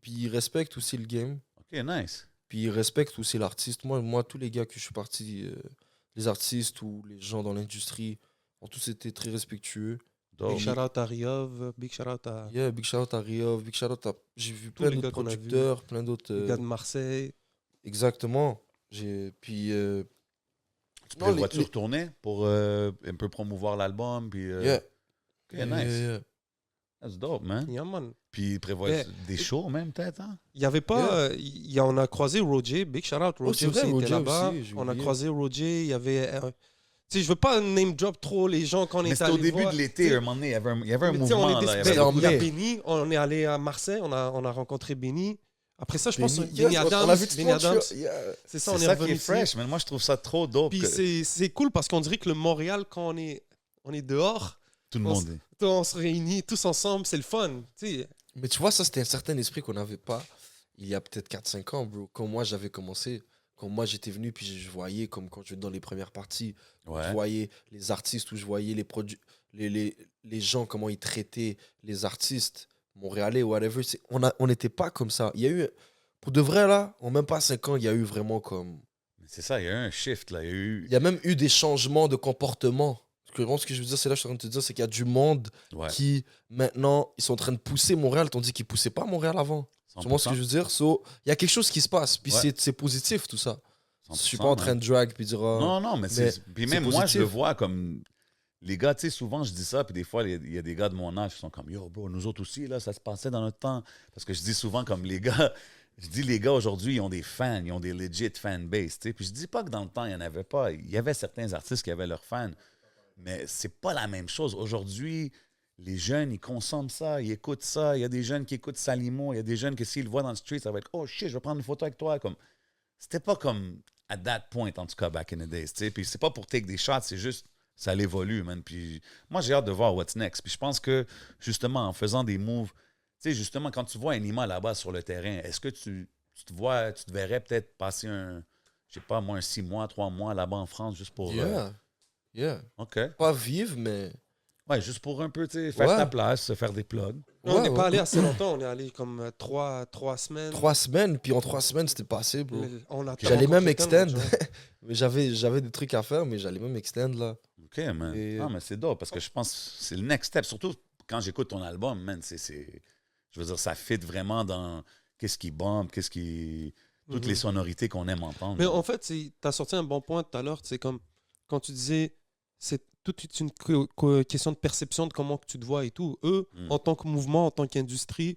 Puis ils respectent aussi le game. OK, nice. Puis ils respectent aussi l'artiste. Moi, tous les gars que je suis parti, les artistes ou les gens dans l'industrie, ont tous été très respectueux. Dope. Big shout out à Riov, big shout out à Yeah, big shout out à Riov, big shout out à... J'ai vu Tous plein les d'autres gars qu'on a vus. producteurs, plein d'autres... les gars de Marseille. Exactement. Puis... Tu non, prévois-tu retourner pour un peu promouvoir l'album? Puis, Yeah. OK, Yeah, nice. yeah. That's dope, man. Yeah, man. Puis prévois Mais- des shows même, peut-être, hein? Il y avait pas. Yeah. On a croisé Roger, big shout out. Roger c'est vrai, aussi Roger était là-bas. aussi, j'ai On a oublié. croisé Roger. Il y avait. Tu sais, je veux pas name drop trop les gens quand on Mais est c'était allé au début voir. de l'été, à un moment donné, il y avait un Mais tu sais, mouvement. on est là, il y avait- C'était en il y a mai. Benny, on est allé à Marseille, on a rencontré Benny. Après ça, je pense Benny- Benny Yes, Adams. on a vu Benny Adams. Yeah. C'est ça, C'est on est ça qui revenu est ici. fresh, mais moi, je trouve ça trop dope. Puis que c'est cool parce qu'on dirait que le Montréal, quand on est dehors, tout le on monde est. on se réunit tous ensemble, c'est le fun. Tu sais, Mais tu vois, ça, c'était un certain esprit qu'on n'avait pas il y a peut-être 4-5 ans, bro. Quand moi, j'avais commencé, quand moi j'étais venu, puis je voyais, comme quand je vais dans les premières parties, je Ouais. voyais les artistes, où je voyais les produits, les gens, comment ils traitaient les artistes montréalais, whatever. On n'était pas comme ça. Il y a eu, pour de vrai, là, en même pas 5 ans, il y a eu vraiment comme. C'est ça, il y a eu un shift, là. Il y a eu... Il y a même eu des changements de comportement. Ce que je veux dire, c'est là que je suis en train de te dire, c'est qu'il y a du monde Ouais. qui, maintenant, ils sont en train de pousser Montréal, tandis qu'ils ne poussaient pas Montréal avant. Tu vois ce que je veux dire? So, il y a quelque chose qui se passe, puis Ouais. c'est positif, tout ça. Je suis 100%, pas en train man. de drag, puis dire... Non, mais c'est... Puis même moi, je positif. le vois comme... Les gars, tu sais, souvent, je dis ça, puis des fois, il y a des gars de mon âge qui sont comme « Yo, bro, nous autres aussi, là, ça se passait dans notre temps. » Parce que je dis souvent comme les gars... Je dis les gars, aujourd'hui, ils ont des fans, ils ont des legit fanbase, tu sais. Puis je dis pas que dans le temps, il n'y en avait pas. Il y avait certains artistes qui avaient leurs fans. Mais c'est pas la même chose. Aujourd'hui, les jeunes, ils consomment ça, ils écoutent ça. Il y a des jeunes qui écoutent Salimo. Il y a des jeunes que s'ils le voient dans le street, ça va être « Oh shit, je vais prendre une photo avec toi. » Comme, c'était pas comme at that point, en tout cas, back in the days. Tu sais. Puis c'est pas pour take des shots, c'est juste ça l'évolue, man. Puis moi, j'ai hâte de voir what's next. Puis je pense que, justement, en faisant des moves, tu sais, justement, quand tu vois Enima là-bas sur le terrain, est-ce que tu te verrais peut-être passer je sais pas, moi, un 6 mois, 3 mois là-bas en France, juste pour... Yeah. OK. Pas vivre, mais... Ouais, juste pour un peu, tu sais, faire Ouais. ta place, se faire des plugs. On n'est Ouais, pas ouais. allé assez longtemps, on est allé comme 3 semaines. 3 semaines, puis en 3 semaines, c'était passé, bro. Mais on a J'allais tellement même rencontré tellement extend. de gens. Mais j'avais des trucs à faire, mais j'allais même extend, là. OK, man. Et- Non, mais c'est dope, parce que je pense que c'est le next step. Surtout quand j'écoute ton album, man, je veux dire, ça fit vraiment dans qu'est-ce qui bombe, toutes les sonorités qu'on aime entendre. Mais en fait, tu as sorti un bon point tout à l'heure. C'est comme quand tu disais, c'est toute une question de perception de comment que tu te vois et tout. Eux, en tant que mouvement, en tant qu'industrie,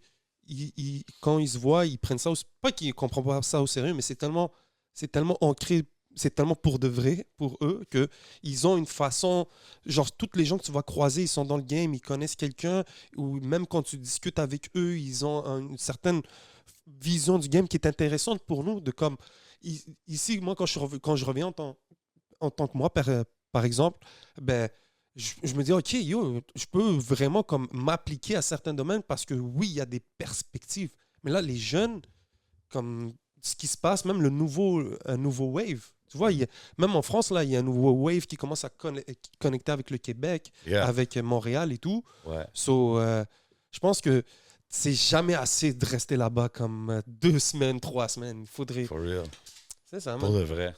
quand ils se voient, ils prennent ça pas qu'ils ne comprennent pas ça au sérieux, mais c'est tellement ancré, c'est tellement pour de vrai pour eux qu'ils ont une façon, genre toutes les gens que tu vas croiser, ils sont dans le game, ils connaissent quelqu'un, ou même quand tu discutes avec eux, ils ont une certaine vision du game qui est intéressante pour nous, de comme ici, moi quand je reviens en tant que moi, par exemple, ben, je me dis, OK, yo, je peux vraiment comme m'appliquer à certains domaines parce que oui, il y a des perspectives. Mais là, les jeunes, comme ce qui se passe, même un nouveau wave. Tu vois, même en France, là, il y a un nouveau wave qui commence à connecter avec le Québec, Yeah. avec Montréal et tout. Ouais. So, je pense que c'est jamais assez de rester là-bas comme 2 semaines, 3 semaines. Il faudrait... For real. C'est ça, Pour man. de vrai.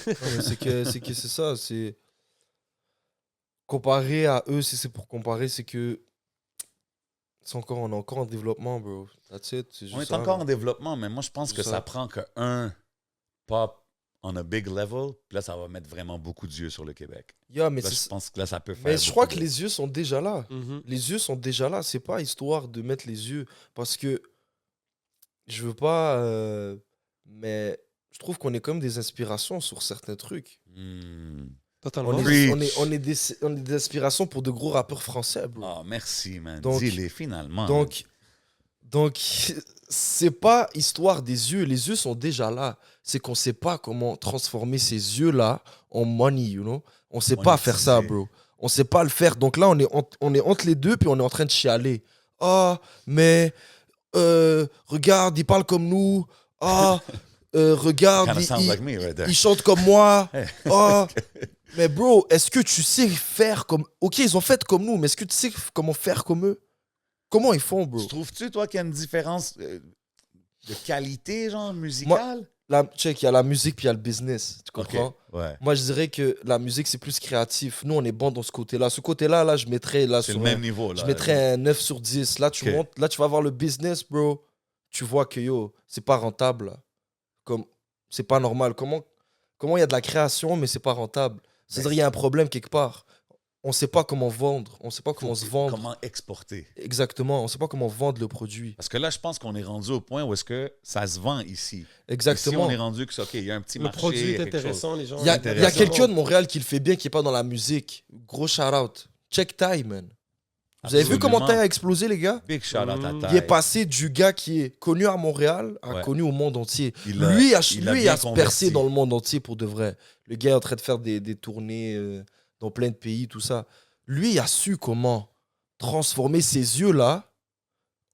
Non, mais c'est ça, c'est... Comparé à eux, si c'est pour comparer, c'est que... on est encore en développement, bro. That's it. C'est juste On est ça, encore là. en développement, mais moi, je pense C'est que ça. ça prend qu'un pop on a big level, puis là, ça va mettre vraiment beaucoup d'yeux sur le Québec. Yeah, mais Là, c'est- je pense que là, ça peut faire. mais je crois beaucoup que de- les yeux sont déjà là. Mhm. Les yeux sont déjà là. C'est pas histoire de mettre les yeux. Parce que je veux pas. Mais je trouve qu'on est comme des inspirations sur certains trucs. Hmm. Totalement. On est des inspirations pour de gros rappeurs français, bro. Ah, merci, man. Donc- Dis-les finalement. Donc c'est pas histoire des yeux. Les yeux sont déjà là. C'est qu'on sait pas comment transformer ces yeux-là en money, you know. On sait pas faire ça, Monétiser. bro. On sait pas le faire. Donc là, on est entre les deux, puis on est en train de chialer. Ah, mais regarde, il parle comme nous. Ah, regarde, Kinda sounds like me right there. il chante comme moi. Ah, mais bro, est-ce que tu sais faire comme... Ok, ils ont fait comme nous, mais est-ce que tu sais comment faire comme eux? Comment ils font, bro? Tu trouves-tu, toi, qu'il y a une différence de qualité, genre, musicale? Check, il y a la musique puis il y a le business. Tu comprends? OK. Ouais. Moi, je dirais que la musique, c'est plus créatif. Nous, on est bon dans ce côté-là. Ce côté-là, là, je mettrais... Là, C'est sur le même un- niveau, là. Je mettrais un 9 sur 10. Là, tu Ok. montes, là, tu vas voir le business, bro. Tu vois que, yo, c'est pas rentable, là. Comme, c'est pas normal. Comment il y a de la création, mais c'est pas rentable? C'est-à-dire, il y a un problème quelque part. On sait pas comment vendre. On sait pas comment se vendre. Comment exporter? Exactement. On sait pas comment vendre le produit. Parce que là, je pense qu'on est rendu au point où est-ce que ça se vend ici. Exactement. Ici, on est rendu que, OK, il y a un petit Le marché. produit est quelque chose. intéressant, les gens. Il y a intéressant. quelqu'un de Montréal qui le fait bien, qui est pas dans la musique. Gros shout-out. Check Ty, man. Vous avez vu Absolument. comment Ty a explosé, les gars? Big shout out à Mm. Ty. Il est passé du gars qui est connu à Montréal à Ouais. connu au monde entier. Il Lui a bien se converti. percé dans le monde entier pour de vrai. Le gars est en train de faire des tournées dans plein de pays, tout ça. Lui, il a su comment transformer ses yeux-là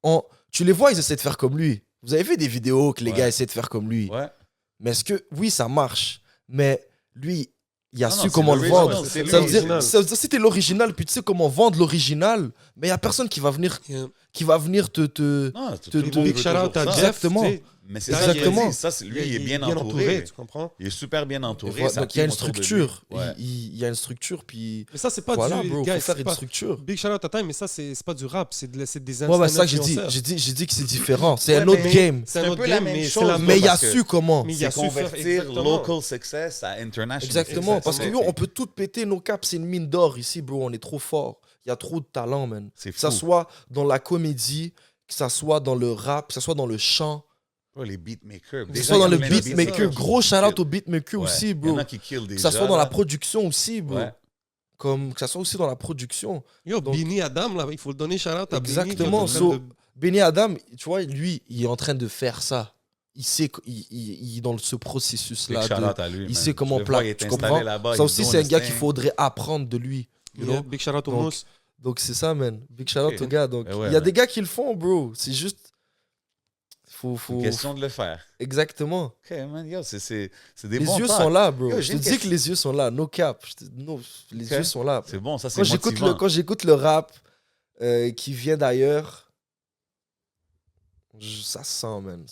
en... Tu les vois, ils essaient de faire comme lui. Vous avez vu des vidéos que les Ouais. gars essaient de faire comme lui. Ouais. Mais est-ce que, oui, ça marche, mais lui, il a Non, su c'est comment le l'original, vendre. c'est Ça veut dire, l'original. ça veut dire si t'es l'original, puis tu sais comment vendre l'original, mais il n'y a personne qui va venir te... Non, te- tout le te- monde Big veut shout out toujours à ça. Jeff. Exactement. tu sais. Mais c'est Exactement. ça que je dis. Ça, lui, il est bien entouré. tu comprends? Il est super bien entouré. Voilà, sa donc il y a une team autour de lui. structure. Ouais. Il y a une structure, puis Mais ça, c'est pas voilà, du... bro, guys, faut faire c'est une pas- structure. Big shout out à Time, mais ça, c'est pas du rap. C'est des Ouais, c'est ça que j'ai dit. influenceurs. J'ai dit que c'est différent. C'est Ouais, un autre mais- game. C'est un un autre peu la game, même mais chose, c'est la Mais il a parce que- su comment. Mais il a C'est su faire convertir exactement. local success à international. Exactement. Parce que Exactement. yo, on peut tout péter. Nos caps, c'est une mine d'or ici, bro. On est trop fort. Il y a trop de talent, man. C'est Que ça fou. soit dans la comédie, que ça soit dans le rap, que ça soit dans le chant, Oh, les beatmakers. que Déjà, ce soit dans il y le a plein de beatmaker. beatmakers Gros qui shout-out kill. aux beatmakers Ouais. aussi, Il y bro. en a qui kill déjà. Que ça soit dans la là. production aussi, bro. Ouais. Que ça soit aussi dans la production. Yo, Donc- Bini Adam, là, il faut le donner shout out à Bini, qui est Exactement. en train So, de- Benny Adam, tu vois, lui, il est en train de faire ça. Il sait qu'il est dans ce Big processus-là. shout de- out à lui, il man. sait comment Je le vois, placer. il est Tu installé comprends? là-bas, Ça il aussi, doit c'est un gars qu'il understand. faudrait apprendre de lui. you Yeah, know? Big shout out au Donc, Mousse. Donc, c'est ça, man. Big shout out Ok. aux gars. Donc, Eh ouais, il y a man. des gars qui le font, bro. C'est juste. C'est une question de le faire. Exactement. OK, man, yo, c'est des Les bons yeux talks. sont là, bro. Yo, Je j'ai te une dis que les yeux sont là. No cap. No, les Ok. yeux sont là. C'est bon, ça, c'est Quand motivant. j'écoute le rap qui vient d'ailleurs, ça sent, man.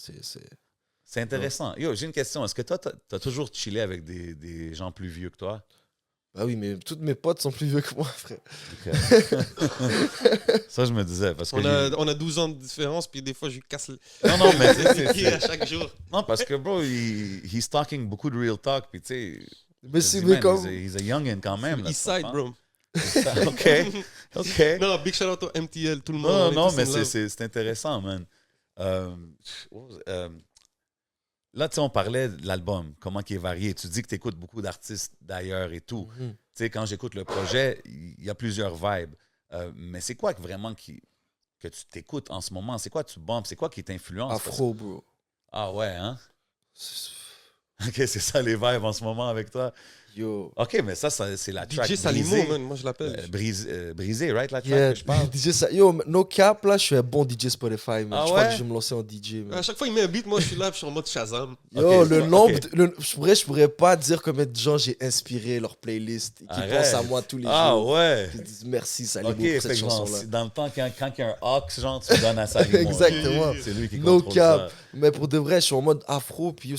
C'est intéressant. Yo, j'ai une question. Est-ce que toi, t'as toujours chillé avec des gens plus vieux que toi? Bah oui, mais tous mes potes sont plus vieux que moi, frère. Ça, je me disais. Parce que On a 12 ans de différence, puis des fois, je lui casse le Non, mais le pied à chaque jour. Non, parce que, bro, he's talking beaucoup de real talk. Puis, tu sais, Mais je c'est dis, mais man, comme. he's a youngin quand même. là, East tu Side, comprends? bro. OK. OK. Non, big shout out au MTL, tout le monde. Non, on est non, tous mais in love. c'est intéressant, man. Là, tu sais, on parlait de l'album, comment il est varié. Tu dis que tu écoutes beaucoup d'artistes d'ailleurs et tout. Mhm. Tu sais, quand j'écoute le projet, il y a plusieurs vibes. Mais c'est quoi vraiment que tu t'écoutes en ce moment? C'est quoi tu bombes? C'est quoi qui t'influence? Afro, bro. Ah ouais, hein? OK, c'est ça les vibes en ce moment avec toi. Yo. OK, mais ça c'est la track DJ Salimo, brisée. man, moi je l'appelle. Brisée, right, la track Yeah, que je parle? Yo, no cap, là, je suis un bon DJ Spotify, man. Ah je crois ouais? que je vais me lancer en DJ, man. À chaque fois, il met un beat, moi je suis là, puis je suis en mode Shazam. Yo, Ok, le ok. nombre. Je pourrais pas dire combien de gens j'ai inspiré leur playlist et qui Arrête. pensent à moi tous les Ah jours. ouais! Qui disent merci, Salimo, OK, pour fait cette que genre, chanson-là. c'est dans le temps, quand il y a un Ox, genre, tu donnes à Salimo. Exactement. C'est lui qui No contrôle cap. ça. Mais pour de vrai, je suis en mode afro, puis yo,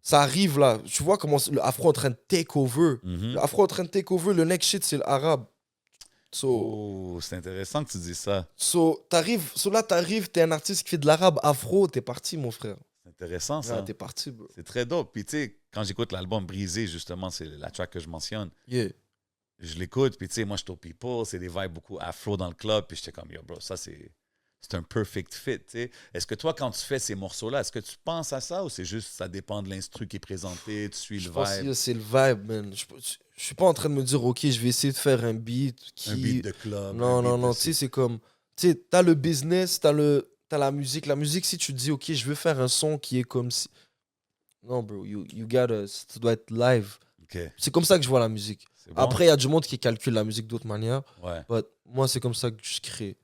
ça arrive là. Tu vois comment le afro est en train de take over. Mhm. Le afro est en train de take over. Le next shit, c'est l'arabe. Oh, c'est intéressant que tu dis ça. Là, t'arrives, t'es un artiste qui fait de l'arabe afro, t'es parti, mon frère. C'est intéressant, ça. Ah, t'es parti, bro. C'est très dope. Puis, tu sais, quand j'écoute l'album Brisé, justement, c'est la track que je mentionne. Yeah. Je l'écoute, puis, tu sais, moi, je suis au People, c'est des vibes beaucoup afro dans le club, puis j'étais comme, yo, bro, ça, c'est un perfect fit, tu sais. Est-ce que toi, quand tu fais ces morceaux-là, est-ce que tu penses à ça ou c'est juste, ça dépend de l'instru qui est présenté, tu suis Je le pense vibe? que c'est le vibe, man. Je suis pas en train de me dire, OK, je vais essayer de faire un beat qui... Un beat de club. Non, un beat non, de non. ci. Tu sais, c'est comme... Tu sais, t'as le business, t'as la musique. La musique, si tu te dis, OK, je veux faire un son qui est comme si... Non, bro, you gotta... Ça doit être live. OK, C'est comme ça que je vois la musique. c'est bon. Après, il y a du monde qui calcule la musique d'autres manières. Ouais. But moi, c'est comme ça que je crée.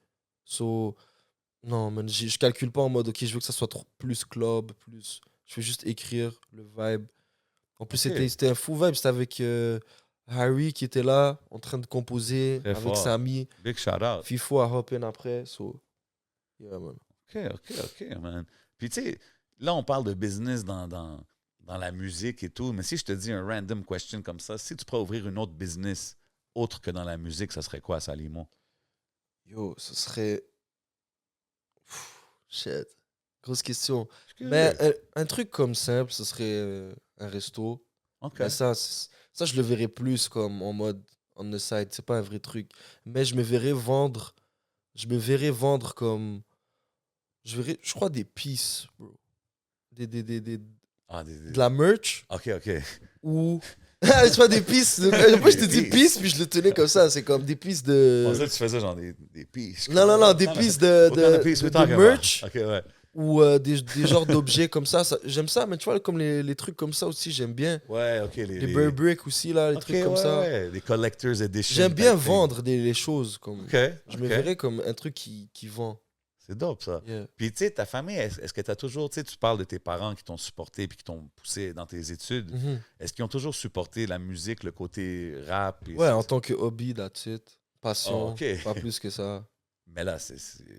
So... Non, man, je calcule pas en mode, OK, je veux que ça soit plus club, plus... Je veux juste écrire le vibe. En plus, Ok. c'était un fou vibe. C'était avec Harry qui était là, en train de composer, Très avec fort. Samy. Big shout out. Fifo a hop in après. So, yeah, man. OK, man. Puis, tu sais, là, on parle de business dans la musique et tout, mais si je te dis un random question comme ça, si tu pourrais ouvrir une autre business autre que dans la musique, ça serait quoi, Salimo? Yo, ce serait... Shit. Grosse question. Je suis Mais curieux. un truc comme simple, ce serait un resto. OK. Mais ça, je le verrais plus comme en mode on the side. C'est pas un vrai truc. Mais je me verrais vendre comme... Je crois des pieces, bro. Ah, De la merch OK. ou... C'est pas des pistes. Moi, je te dis Des pistes, puis je le tenais comme ça. C'est comme des pistes Je de... pensais que tu faisais genre des piches. Non, des pistes de merch OK, ouais. ou des genres d'objets comme ça. J'aime ça, mais tu vois, comme les trucs comme ça aussi, j'aime bien. Ouais, OK. Les Burberry aussi, là, les OK, trucs comme ouais, ça. ouais, les collector's edition. J'aime bien type thing. vendre les choses. Comme... OK. Je me OK. verrais comme un truc qui vend. C'est dope, ça. Yeah. Puis, tu sais, ta famille, est-ce que tu as toujours, tu sais, tu parles de tes parents qui t'ont supporté puis qui t'ont poussé dans tes études. Mhm. Est-ce qu'ils ont toujours supporté la musique, le côté rap? Puis Ouais, en tant que hobby, that's it. Passion, Oh, ok. pas plus que ça. Mais là,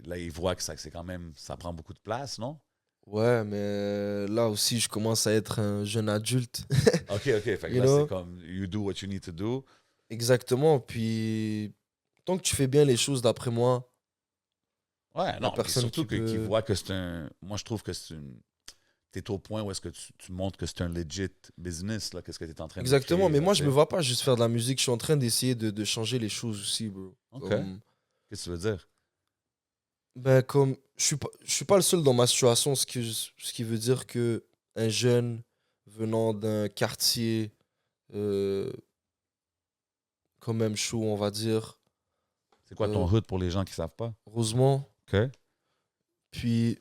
là, ils voient que c'est quand même, ça prend beaucoup de place, non? Ouais, mais là aussi, je commence à être un jeune adulte. OK. Fait que You là, know? c'est comme, you do what you need to do. Exactement. Puis, tant que tu fais bien les choses, d'après moi, Ouais, non, puis personne surtout qui peut- qu'ils voient que c'est un... Moi, je trouve que c'est une... T'es au point où est-ce que tu montres que c'est un legit business, là, qu'est-ce que t'es en train de exactement. créer, Mais là, moi, tu je sais. me vois pas juste faire de la musique. Je suis en train d'essayer de changer les choses aussi, bro. OK. Comme, Qu'est-ce que tu veux dire? comme je suis pas le seul dans ma situation, ce qui veut dire que un jeune venant d'un quartier euh, quand même chaud, on va dire, C'est quoi ton hood pour les gens qui savent pas? Rosemont, OK. puis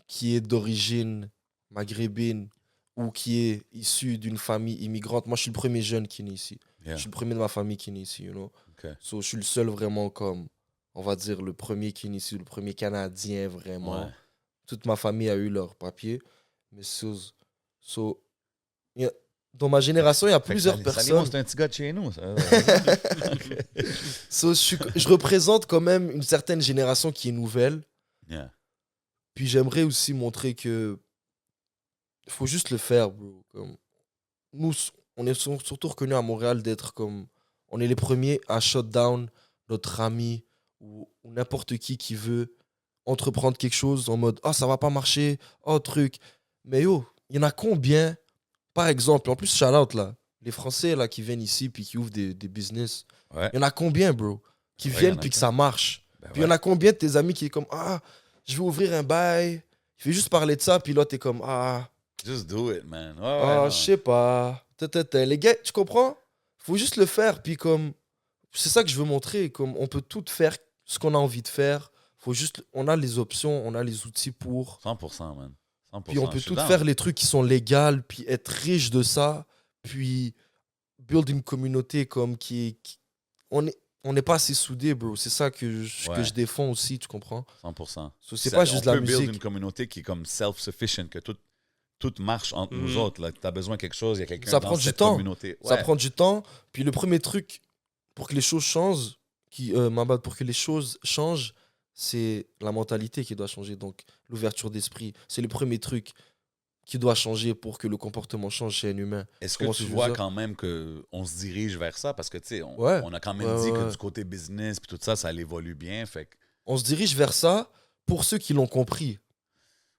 qui est d'origine maghrébine ou qui est issu d'une famille immigrante. Moi, je suis le premier jeune qui est né ici. Yeah. Je suis le premier de ma famille qui est né ici, you know. OK. So, je suis le seul vraiment comme, on va dire, le premier qui est né ici, le premier Canadien vraiment. Ouais. Toute ma famille a eu leur papier. Mais dans ma génération, il y a Fait que plusieurs Salimo, personnes. c'est un petit gars de chez nous, ça. Je représente quand même une certaine génération qui est nouvelle. Yeah. Puis j'aimerais aussi montrer que faut juste le faire, bro. Comme, nous, on est surtout reconnus à Montréal d'être comme... On est les premiers à shut down notre ami ou n'importe qui veut entreprendre quelque chose en mode « Ah, ça va pas marcher. Oh, truc. » Mais yo, il y en a combien, par exemple, en plus, shout-out là, les Français là qui viennent ici puis qui ouvrent des business. Ouais. Il y en a combien, bro, qui Ouais, y en viennent a puis que plein. ça marche. Ben Puis il y en a combien de tes amis qui est comme « Ah, je vais ouvrir un bail. » Il fait juste parler de ça, puis là, t'es comme « Ah, Just do it, man. Ouais, ah, non. je sais pas. Les gars, tu comprends? Faut juste le faire, puis comme... C'est ça que je veux montrer, comme on peut tout faire ce qu'on a envie de faire. Faut juste... On a les options, on a les outils pour... 100%, man. 100%. Puis on peut je suis tout down. faire les trucs qui sont légaux, puis être riche de ça, puis build une communauté comme on n'est pas assez soudés, bro. C'est ça que Ouais. je défends aussi, tu comprends? 100%. So, c'est pas juste la On peut build musique. une communauté qui est comme self-sufficient, que tout marche entre nous Mhm. autres. Tu as besoin de quelque chose, il y a quelqu'un Ça dans prend du cette temps. communauté. Ça Ouais. prend du temps. Puis le premier truc pour que les choses changent, pour que les choses changent, c'est la mentalité qui doit changer. Donc l'ouverture d'esprit, c'est le premier truc qui doit changer pour que le comportement change chez un humain. Est-ce que Comment tu je veux vois dire? quand même qu'on se dirige vers ça? Parce que, tu sais, Ouais. on a quand même Ouais, dit ouais. que du côté business puis tout ça, ça évolue bien. Fait que... On se dirige vers ça pour ceux qui l'ont compris.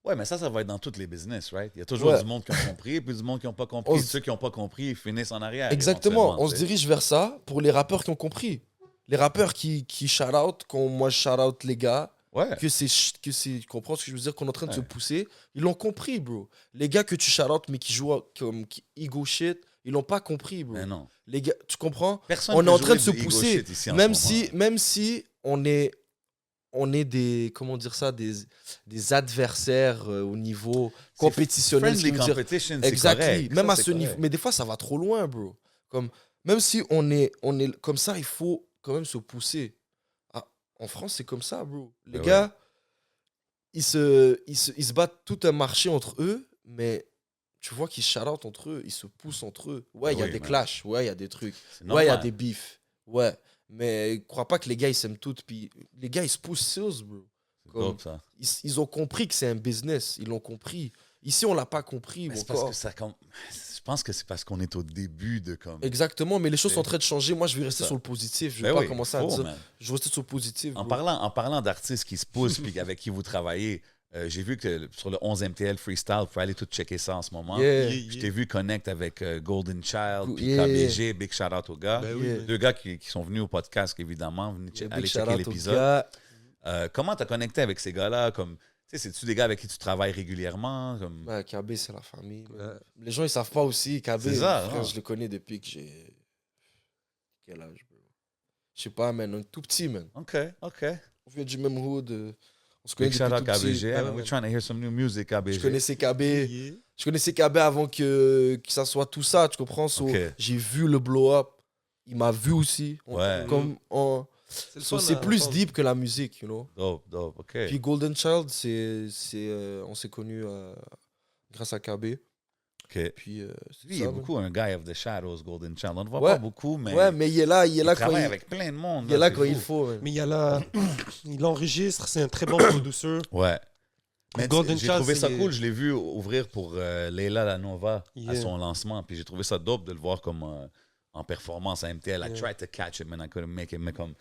Ouais, mais ça va être dans tous les business, right? Il y a toujours Ouais. du monde qui a compris, puis du monde qui n'a pas On compris. se- Ceux qui n'ont pas compris, ils finissent en arrière. Exactement. éventuellement, On se tu sais. dirige vers ça pour les rappeurs qui ont compris. Les rappeurs qui shout out, quand moi je shout out les gars, Ouais. que c'est tu comprends ce que je veux dire, qu'on est en train de se Ouais. pousser, ils l'ont compris, bro. Les gars que tu shout out mais qui jouent comme qui ego shit, ils l'ont pas compris, bro. Mais non. Les gars, tu comprends? Personne On est peut en train de jouer se du ego pousser, shit ici en même ce moment. même si on est des comment dire ça, des adversaires au niveau compétitionnel, ce qui Friendly veut dire competition, c'est exactly. correct. Même Ça, à c'est ce niveau, correct. mais des fois ça va trop loin, bro. Comme même si on est comme ça, il faut quand même se pousser. Ah, en France, c'est comme ça, bro. Les Ben gars, ils se battent tout un marché entre eux, mais tu vois qu'ils shout out entre eux, ils se poussent entre eux. Ouais, il y a Oui, des man. clashs, ouais, il y a des trucs. C'est Ouais, il y a normal. des bifs. Ouais, mais crois pas que les gars ils s'aiment tous, puis les gars ils se poussent sales, bro. C'est Comme- dope, ça. Ils ont compris que c'est un business, ils l'ont compris. Ici, on l'a pas compris Mais c'est parce encore. que ça... Je pense que c'est parce qu'on est au début de comme... Exactement, mais les choses Et- sont en train de changer. Moi, je vais rester Ça. sur le positif. Je vais Ben pas oui, commencer à faut, dire. man. Je vais rester sur le positif. En bro. parlant d'artistes qui se poussent puis avec qui vous travaillez, j'ai vu que sur le 11 MTL Freestyle, vous pouvez aller tout checker ça en ce moment. Yeah. Je t'ai vu connect avec Golden Child puis Yeah. KBG, big shout out aux gars. Ben oui, Yeah. ben Deux gars qui sont venus au podcast, évidemment. Venez Yeah, aller big checker shout-out aux l'épisode. gars. Comment t'as connecté avec ces gars-là? Comme, tu sais, c'est-tu des gars avec qui tu travailles régulièrement? Comme... Ouais, KB, c'est la famille. man. Ouais. Les gens, ils savent pas aussi. KB, C'est ça, frère, hein. je le connais depuis que j'ai. Quel âge, bro? Je sais pas, man. On est tout petit, man. OK. On vient du même hood. On se connaît Big depuis shout out tout petit. KBG. Ouais, We're ouais. trying to hear some new music, KBG. Je connaissais KB. Yeah. Je connaissais KB avant que ça soit tout ça, tu comprends? So, Ok. j'ai vu le blow-up. Il m'a vu aussi. Ouais. Comme le So, fun c'est à plus entendre. deep que la musique, you know. Dope, OK. Puis Golden Child, on s'est connus grâce à KB. OK. Puis c'est Lui, il est ça, man. beaucoup un guy of the shadows, Golden Child. On ne le voit Ouais. pas beaucoup, mais, Ouais, mais il est là quand travaille avec plein de monde. il est là c'est quand il fou. faut. man. Mais il y a là, il enregistre, c'est un très bon producer. Ouais. Mais Golden j'ai Child, trouvé ça c'est- cool. Je l'ai vu ouvrir pour Leila Lanova à Yeah. son lancement. Puis j'ai trouvé ça dope de le voir comme en performance à MTL. I Yeah. tried to catch him and I couldn't make it. Mais comme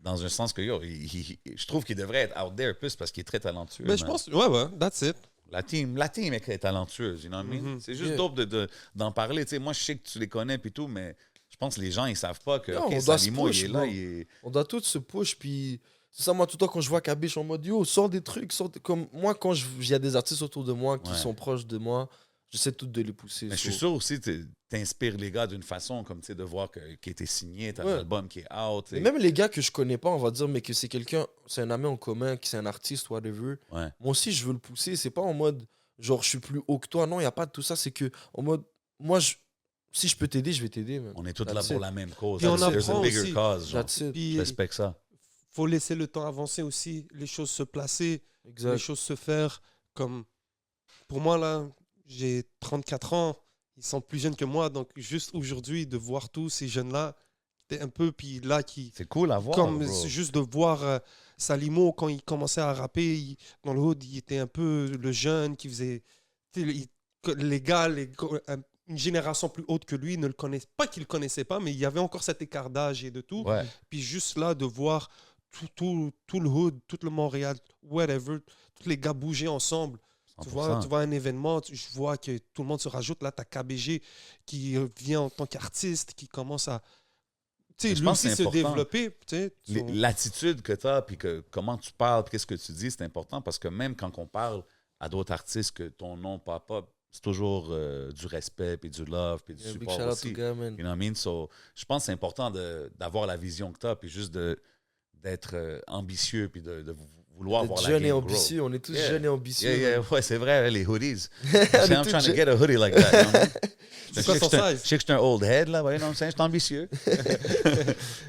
dans un sens que yo, je trouve qu'il devrait être out there plus parce qu'il est très talentueux. Mais je man. pense, ouais, that's it. La team est talentueuse, you know what I mean? Mhm. C'est juste Yeah. dope d'en parler. Tu sais, moi, je sais que tu les connais puis tout, mais je pense que les gens, ils savent pas que Non, OK, on doit se Salimo, push, il est là, bro. il est... On doit tous se push. Puis c'est ça, moi, tout le temps, quand je vois KB, je suis en mode yo, sors des trucs. Comme moi, quand il y a des artistes autour de moi qui Ouais. sont proches de moi, j'essaie toutes de les pousser. Mais je so. suis sûr aussi que t'inspires les gars d'une façon comme, tu sais, de voir qu'il était signé, t'as Ouais. un album qui est out. tu Et sais. même les gars que je connais pas, on va dire, mais que c'est quelqu'un, c'est un ami en commun, que c'est un artiste, whatever. Ouais. Moi aussi, je veux le pousser. C'est pas en mode, genre, je suis plus haut que toi. Non, il n'y a pas de tout ça. C'est que, en mode, moi, si je peux t'aider, je vais t'aider, man. On est tous là That's pour it. la même cause. Puis on There's a apprend bigger aussi. cause. Genre. That's it. Puis Je respecte ça. faut laisser le temps avancer aussi, les choses se placer, les Exact. choses se faire. Comme pour moi là, j'ai 34 ans, ils sont plus jeunes que moi, donc juste aujourd'hui de voir tous ces jeunes là, un peu puis là qui C'est cool à voir. comme bro. c'est juste de voir Salimo quand il commençait à rapper dans le hood, il était un peu le jeune qui faisait tu sais, les gars, une génération plus haute que lui ne le connaissent pas qu'il le connaissait pas, mais il y avait encore cet écart d'âge et de tout. Ouais. Puis juste là, de voir tout le hood, tout le Montréal, whatever, tous les gars bouger ensemble. Tu 100%. vois un événement, je vois que tout le monde se rajoute. Là, tu as KBG qui vient en tant qu'artiste, qui commence à tu sais, Je lui pense que aussi c'est se important. développer. Tu sais, L'attitude que tu as, puis comment tu parles, puis qu'est-ce que tu dis, c'est important parce que même quand on parle à d'autres artistes que ton nom pop-up, c'est toujours du respect, puis du love, puis du Yeah, big support shout out aussi. to guy, man. You know what I mean? So, je pense que c'est important d'avoir la vision que tu as, puis juste d'être ambitieux, puis de vouloir D'être voir la jeune game et grow. ambitieux. On est tous Yeah. jeunes et ambitieux. Yeah, man. ouais, c'est vrai, les hoodies. On est I'm tous trying to jeunes. get a hoodie like that. you know what I mean? C'est quoi Je sais son que je suis size? je sais que je suis un old head, là, ouais, non, je suis ambitieux.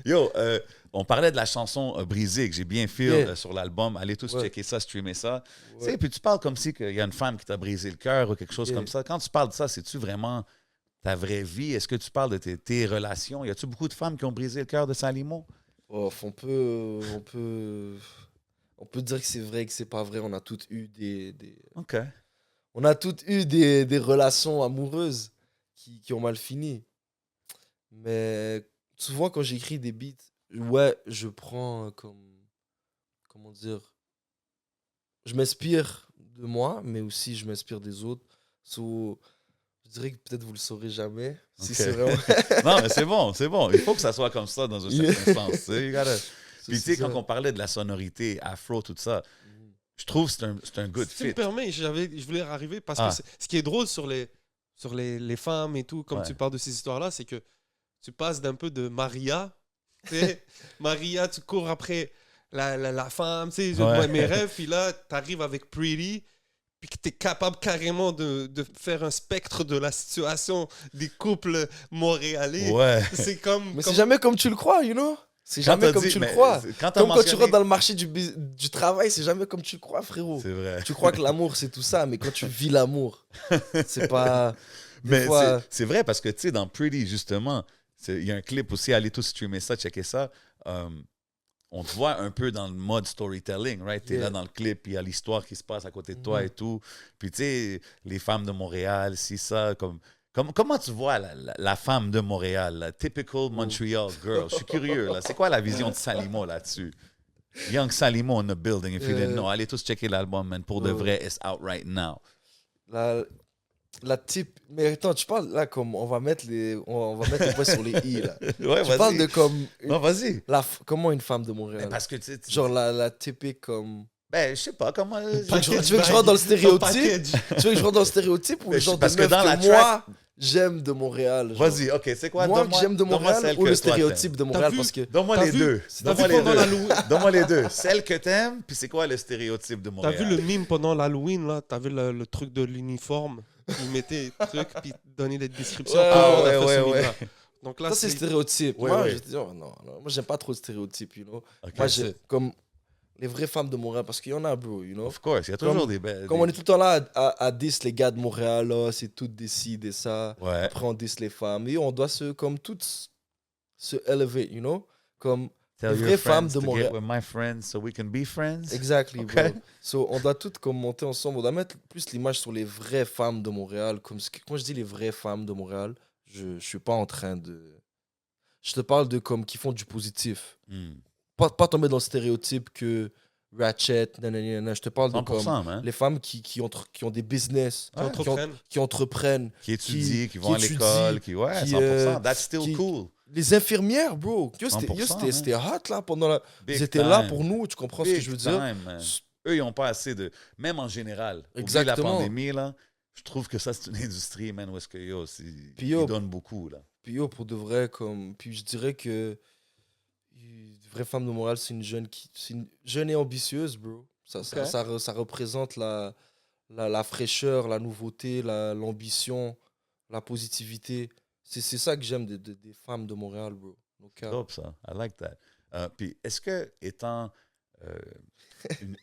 Yo, on parlait de la chanson Brisée, que j'ai bien feel Yeah. sur l'album. Allez tous Ouais. checker ça, streamer ça. Tu Ouais. sais, puis tu parles comme si il y a une femme qui t'a brisé le cœur ou quelque chose Yeah. comme ça. Quand tu parles de ça, c'est-tu vraiment ta vraie vie? Est-ce que tu parles de tes relations? Y a-tu beaucoup de femmes qui ont brisé le cœur de Salimo? Oh, on peut dire que c'est vrai, que c'est pas vrai. On a toutes eu OK. on a toutes eu des relations amoureuses qui ont mal fini. Mais souvent, quand j'écris des beats, ouais, je prends comment dire, je m'inspire de moi, mais aussi je m'inspire des autres. So, je dirais que peut-être vous le saurez jamais. Si Ok. c'est vraiment. Non, mais c'est bon, c'est bon. Il faut que ça soit comme ça dans un Yeah. certain sens. tu sais. You gotta- Puis tu sais, C'est quand ça. on parlait de la sonorité, afro, tout ça, je trouve que c'est un good Si tu me fit. permets, je voulais arriver parce Ah. que ce qui est drôle sur les femmes et tout, comme Ouais. tu parles de ces histoires-là, c'est que tu passes d'un peu de Maria. Tu sais, Maria, tu cours après la femme, tu sais, je Ouais. vois mes rêves, puis là, tu arrives avec Pretty, puis que tu es capable carrément de faire un spectre de la situation des couples montréalais. Ouais. C'est comme. Mais comme- c'est jamais comme tu le crois, you know? C'est Quand jamais t'as comme dit- tu le mais crois. quand t'as Comme quand tu mentionné- rentres dans le marché du travail, c'est jamais comme tu le crois, frérot. C'est vrai. Tu crois que l'amour, c'est tout ça, mais quand tu vis l'amour, c'est pas. Des Mais fois- c'est vrai parce que, tu sais, dans Pretty, justement, il y a un clip aussi, allez tous streamer ça, checker ça. On te voit un peu dans le mode storytelling, right? T'es Yeah. là dans le clip, puis il y a l'histoire qui se passe à côté de toi et tout. Puis, tu sais, les femmes de Montréal, si ça, comment tu vois la femme de Montréal, la typical Montreal girl? Je suis curieux, là. C'est quoi la vision de Salimo là-dessus? Young Salimo in the building, if you didn't know. Allez tous checker l'album, man. Pour de vrai, it's out right now. La type. Mais attends, tu parles là comme. On va mettre les points sur les i, là. Ouais, Tu parles de comme. Non, vas-y. Comment une femme de Mais Montréal? parce que, tu sais, Genre la typique comme. ben, je sais pas comment. Tu veux que je rentre dans le stéréotype? Tu veux que je rentre dans le stéréotype ou Mais le genre de parce que meuf dans la que moi, j'aime de Montréal? genre? Vas-y, ok, c'est quoi? Moi que Donne-moi- j'aime de donne-moi Montréal celle ou que le toi stéréotype de Montréal? vu? Parce que. Donne-moi T'as les vu- deux. t'as Donne-moi vu les pendant deux. l'Halloween- Donne-moi les deux. Celle que t'aimes, puis c'est quoi le stéréotype de T'as Montréal? vu le mime pendant l'Halloween, là? T'as vu le truc de l'uniforme? Ils mettaient des trucs, puis donnaient des descriptions. Ouais, Comment on a ouais, fait ce ouais, mime-là. Donc là, Ça, c'est c'est... stéréotype. Ouais, Moi, ouais. je te dis, oh, non, moi, j'aime pas trop le stéréotype, you know. Ok. Moi, c'est- comme les vraies femmes de Montréal, parce qu'il y en a, bro, you know. Of course, il y a toujours Comme- des belles. Comme on est tout le temps là à diss les gars de Montréal, là, c'est tout décide et ça. Ouais. Après, on diss les femmes. Et on doit comme toutes se élever, you know. Comme, Tell les your vraies femmes friends de to get Montréal. with my friends so we can be friends. exactly, Ok. bro. So, on doit toutes comme monter ensemble. On doit mettre plus l'image sur les vraies femmes de Montréal. Quand je dis les vraies femmes de Montréal, je suis pas en train de. Je te parle de comme qui font du positif. Hmm. Pas tomber dans le stéréotype que Ratchet, nanana. Je te parle de comme 100%, man. les femmes qui ont des business, Qui entreprennent. qui entreprennent. Qui étudient, qui vont à qui l'école, étudient, ouais, qui, 100%. That's still qui- cool. Les infirmières, bro. Yo, 100%, c'était hot là pendant la. Big Ils étaient là time. pour nous, tu comprends ce que Big je veux dire? time, man. Eux, ils n'ont pas assez de. Même en général. Oublie la Exactement. pandémie, là. Je trouve que ça, c'est une industrie, man, où est-ce que Puis yo, ils donnent beaucoup, là. Puis yo, pour de vrai, comme. Puis je dirais que. Une vraie femme de Montréal, c'est une jeune et ambitieuse, bro. Ça représente la fraîcheur, la nouveauté, l'ambition, la positivité. C'est ça que j'aime des femmes de Montréal, bro. Donc, Dope, ça. I like that. Puis, est-ce que, étant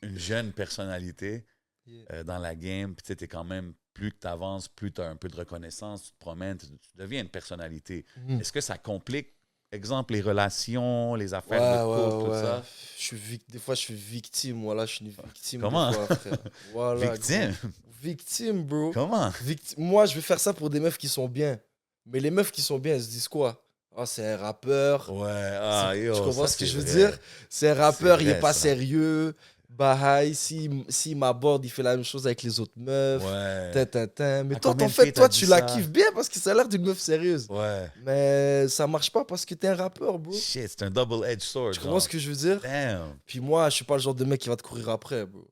une jeune personnalité yeah. dans la game, puis tu es quand même, plus que tu avances, plus tu as un peu de reconnaissance, tu te promènes, tu deviens une personnalité. Mhm. Est-ce que ça complique, exemple, les relations, les affaires de couple, tout ça? Des fois, je suis victime. Voilà, je suis une victime. Comment? Des fois, frère. Voilà, Victime? gros. Victime, bro. Comment? Moi, je vais faire ça pour des meufs qui sont bien. Mais les meufs qui sont bien, elles se disent quoi? Ah, c'est un rappeur. Ouais, yo, Tu comprends ça, ce que c'est je veux vrai. dire? C'est un rappeur, C'est il est vrai, pas ça. sérieux. Bahai, s'il m'aborde, il fait la même chose avec les autres meufs. Ouais. Mais À toi, combien en de fait, filles toi, t'as tu dit la ça? kiffes bien parce que ça a l'air d'une meuf sérieuse. Ouais. Mais ça marche pas parce que t'es un rappeur, bro. Shit, c'est un double-edged sword. Tu comprends ce que je veux dire? Damn. Puis moi, je suis pas le genre de mec qui va te courir après, bro.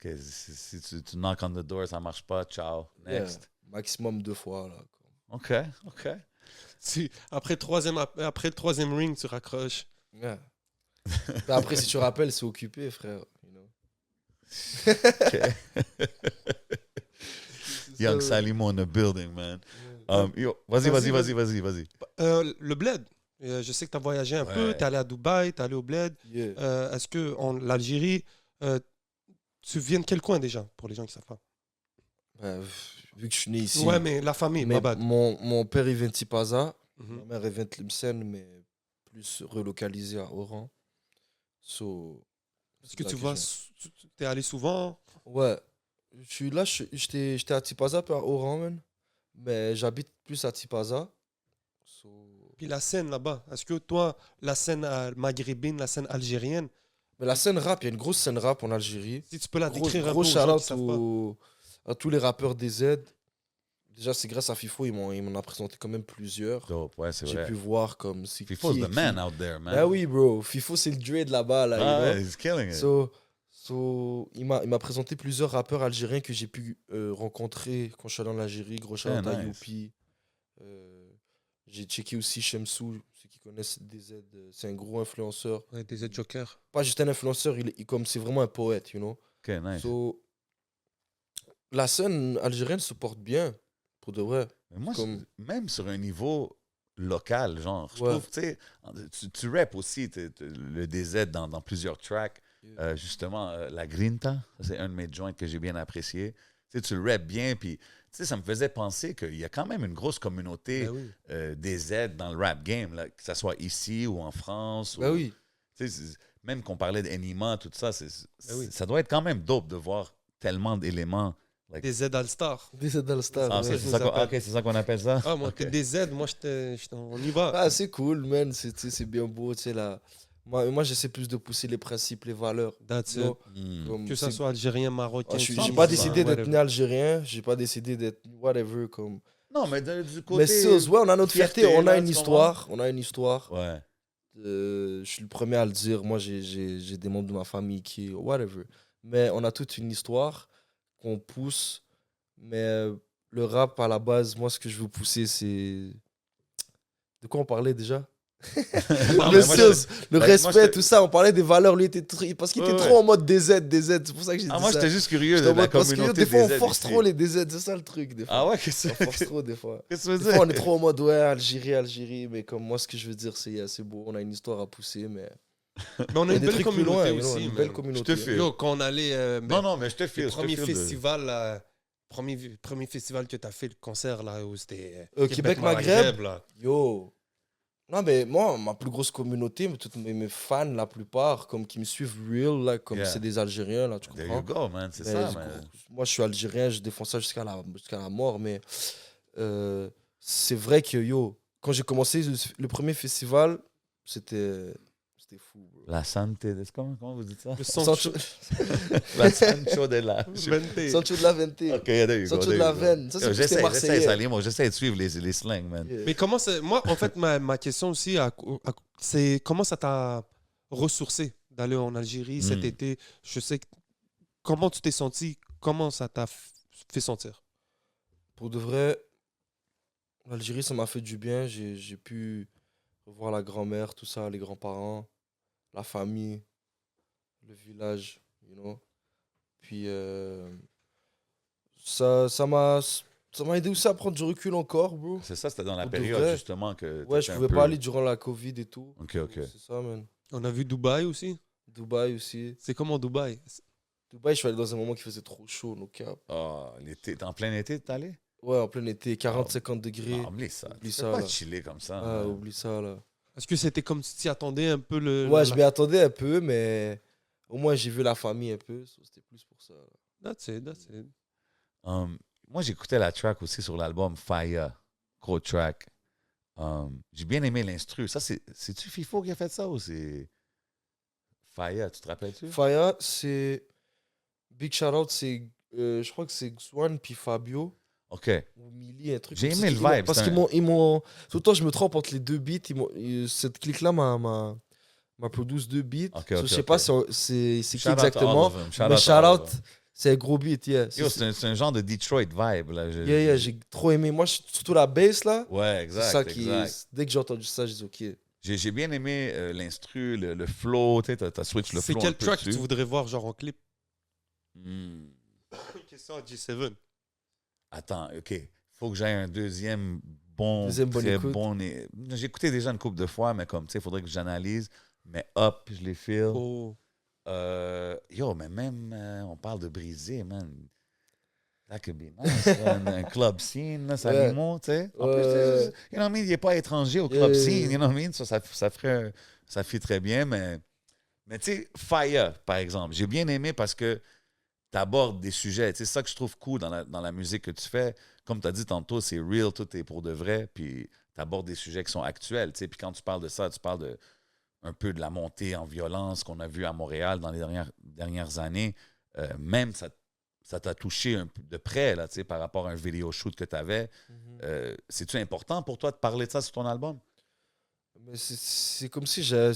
Ok, si tu knock on the door, ça marche pas, ciao. Next. Yeah, maximum 2 fois, là. OK, OK. Après le troisième ring, tu raccroches. Yeah. Mais après, si tu rappelles, c'est occupé, frère. You know? Young Salimo in the building, man. Yo, vas-y. Le bled. Je sais que tu as voyagé un peu, Ouais. tu es allé à Dubaï, tu es allé au bled. Yeah. Est-ce que l'Algérie, tu viens de quel coin déjà, pour les gens qui savent pas? Vu que je suis né ici. Ouais, mais la famille, mais ma bad. mon père, il vient de Tipaza. Mhm. Ma mère, elle vient de Tlemcen, mais plus relocalisée à Oran. So, Est-ce que c'est tu là vois, je tu es allé souvent? Ouais. Je suis là, j'étais à Tipaza, puis à Oran, man. Mais j'habite plus à Tipaza. So, Puis la scène là-bas, est-ce que toi, la scène maghrébine, la scène algérienne, mais la scène rap, il y a une grosse scène rap en Algérie. si tu peux la Gros, décrire un peu gros aux gens qui shout-out savent pas. à tous les rappeurs des Z. Déjà, c'est grâce à FIFO, il m'en a présenté quand même plusieurs. Dope, ouais, c'est J'ai vrai. pu voir comme c'est FIFO's qui est the qui. man out there, man. Ben oui, bro. FIFO, c'est le Dre de là-bas, là. Ah, you know? he's killing it. So, il m'a présenté plusieurs rappeurs algériens que j'ai pu rencontrer quand je suis allé en Algérie. Gros shout out à nice. Youpi. J'ai checké aussi Shemsou, ceux qui connaissent DZ. C'est un gros influenceur. Ouais, des jokers. Pas juste un influenceur, comme c'est vraiment un poète, you know. OK, nice. So, la scène algérienne se porte bien, pour de vrai. Mais moi, comme- même sur un niveau local, genre, je Ouais. trouve, tu sais, tu rappes aussi le DZ dans plusieurs tracks. Yeah. Justement, La Grinta, ça, c'est un de mes joints que j'ai bien apprécié. Tu sais, tu le rappes bien, puis tu sais, ça me faisait penser qu'il y a quand même une grosse communauté Ben oui. DZ dans le rap game, là, que ce soit ici ou en France. Ben ou, oui. tu sais, même qu'on parlait d'Enima, tout ça, oui. ça doit être quand même dope de voir tellement d'éléments. Des Z All-Star. DZ All-Star. Ah, ouais. c'est ça qu'on c'est ça qu'on appelle ça? Ah, moi, Ok. t'es des Z, moi, on y va. Ah, c'est cool, man. C'est bien beau, tu sais, là. Moi j'essaie plus de pousser les principes, les valeurs. That's You know, it. Hmm. comme Que ça c'est- soit algérien, marocain. Ah, j'ai tunisien, pas décidé d'être whatever. né algérien, j'ai pas décidé d'être whatever. Comme... Non, mais du côté... Mais c'est, ouais, on a notre fierté, fierté, on a là, une tu histoire. On a une histoire. Ouais. Je suis le premier à le dire. Moi, j'ai des membres de ma famille qui. Whatever. Mais on a toute une histoire qu'on pousse. Mais le rap, à la base, moi, ce que je veux pousser, c'est. De quoi on parlait déjà? Non, Le mais moi, je- sens, le moi, respect, j'étais- tout ça, on parlait des valeurs, lui était parce qu'il était Ouais, trop en mode DZ, c'est pour ça que j'ai dit moi, ça. j'étais juste curieux J'étais de en la mode, parce que communauté des fois, on des force ici. trop les DZ, c'est ça le truc, des fois. Ah ouais, qu'est-ce On force trop, des fois. que tu veux Des dire? fois, on est trop en mode, ouais, Algérie, mais comme moi, ce que je veux dire, c'est beau, on a une histoire à pousser, mais Mais on a il y a une des belle trucs plus communauté loin, you know, aussi. une man. belle communauté. Je te file. Yo, quand on allait. Non, non, mais je te le file. premier festival, là, premier festival que tu as fait, le concert, là, où c'était. Québec-Maghreb. là. Yo. Non, mais moi, ma plus grosse communauté, mais tous mes fans, la plupart, comme qui me suivent real, là, comme Yeah. c'est des Algériens, là, tu There you comprends? go, man. C'est Mais ça, du man. coup, moi, je suis algérien, je défends ça jusqu'à la mort, mais c'est vrai que, yo, quand j'ai commencé le premier festival, c'était fou, bro. La santé, comment vous dites ça? Le Sancho, La Sancho de la... Vente. Sancho de la Vente. Ok, there you go. Sancho there de la you go. Veine. Ça, c'est Yo, plus les J'essaie, Marseillais. ça, moi, j'essaie de suivre les slangs, man. Yeah. Mais comment ça. Moi, en fait, ma question aussi, c'est comment ça t'a ressourcé d'aller en Algérie cet Mm. été? Je sais que. Comment tu t'es senti? Comment ça t'a fait sentir? Pour de vrai, l'Algérie, ça m'a fait du bien. J'ai pu revoir la grand-mère, tout ça, les grands-parents, la famille, le village, you know. Puis ça m'a aidé aussi à prendre du recul encore, bro. C'est ça, c'était dans la Pour de période, vrai. justement, que Ouais, je t'étais un pouvais peu- pas aller durant la Covid et tout. Ok, ok. C'est ça, man. On a vu Dubaï aussi. Dubaï aussi. C'est comment Dubaï? Dubaï, je suis allé dans un moment qui faisait trop chaud, no cap. Ah, l'été, en plein été, t'es allé? Ouais, en plein été, 40-50 degrés. Ah, oublie ça. Oublie Tu ça, peux pas là. chiller comme ça. Ah, man. oublie ça, là. Est-ce que c'était comme si tu t'y attendais un peu le. Ouais, je m'y attendais un peu, mais au moins j'ai vu la famille un peu. So, c'était plus pour ça. Là. That's it. Moi, j'écoutais la track aussi sur l'album Fire, gros track. J'ai bien aimé l'instru. Ça, c'est-tu FIFO qui a fait ça ou c'est Fire, tu te rappelles-tu? Faya, c'est. Big shout out, c'est. Je crois que c'est Xwan puis Fabio. OK. Ou Millie, un truc J'ai comme aimé ça. le Ils m'ont- vibe, Parce c'est qu'ils un- m'ont. Tout le temps, je me trompe entre les deux beats. Cette clique-là m'a produit deux beats. Ok, So, ok, je sais ok. pas c'est qui Shout out to all exactement. of them. Shout Mais out to shout all of out, them. c'est un gros beat, yeah. Yo, c'est un genre de Detroit vibe. Là. Yeah, j'ai trop aimé. Moi, surtout la bass, là. Ouais, C'est exact. ça qui. exact. Dès que j'ai entendu ça, j'ai dit OK. J'ai bien aimé l'instru, le flow. Tu sais, t'as switch le C'est flow. quel un peu track que dessus. tu voudrais voir, genre en clip? Question à G7. Attends, OK. Faut que j'aie un deuxième bon, Deuxième bonne très écoute. bon. J'ai écouté déjà une couple de fois, mais comme, tu sais, il faudrait que j'analyse. Mais Up, je les feel. Oh. Yo, mais même, on parle de briser, man. That could be nice. Là, un club scene, là, ça Ouais. limo, tu sais. En Ouais. plus, you know what I mean, il n'est pas étranger au club Yeah. scene, you know what I mean. Ça ferait, ça fit très bien, mais tu sais, Fire, par exemple, j'ai bien aimé parce que tu abordes des sujets. Tu sais, c'est ça que je trouve cool dans la musique que tu fais. Comme tu as dit tantôt, c'est real, tout est pour de vrai, puis tu abordes des sujets qui sont actuels, tu sais. Puis quand tu parles de ça, tu parles un peu de la montée en violence qu'on a vue à Montréal dans les dernières années. Même ça t'a touché un peu de près là, tu sais, par rapport à un vidéo shoot que tu avais. C'est-tu important pour toi de parler de ça sur ton album? Mais c'est comme si j'ai.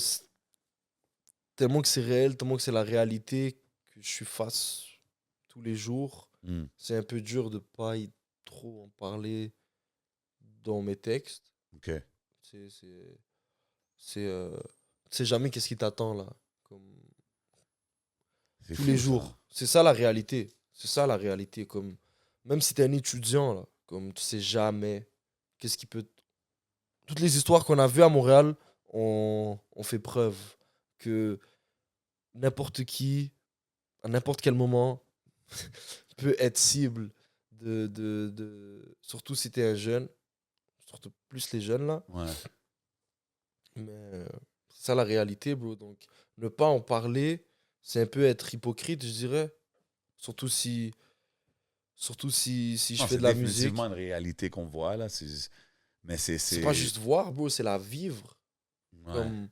Tellement que c'est réel, tellement que c'est la réalité que je suis face tous les jours. Mm. C'est un peu dur de pas y trop en parler dans mes textes. OK. Tu sais jamais qu'est-ce qui t'attend là. Comme C'est tous fou, les ça. jours. C'est ça la réalité. C'est ça la réalité. Comme, même si t'es un étudiant, là, comme tu sais jamais qu'est-ce qui peut. Toutes les histoires qu'on a vues à Montréal ont fait preuve que n'importe qui, à n'importe quel moment, peut être cible surtout si t'es un jeune, surtout plus les jeunes là. Ouais. Mais c'est ça la réalité, bro. Donc, ne pas en parler, c'est un peu être hypocrite, je dirais. Surtout si je Non, fais c'est de la musique. définitivement une réalité qu'on voit, là. Mais c'est... C'est pas juste voir, bro, c'est la vivre. Ouais. Comme,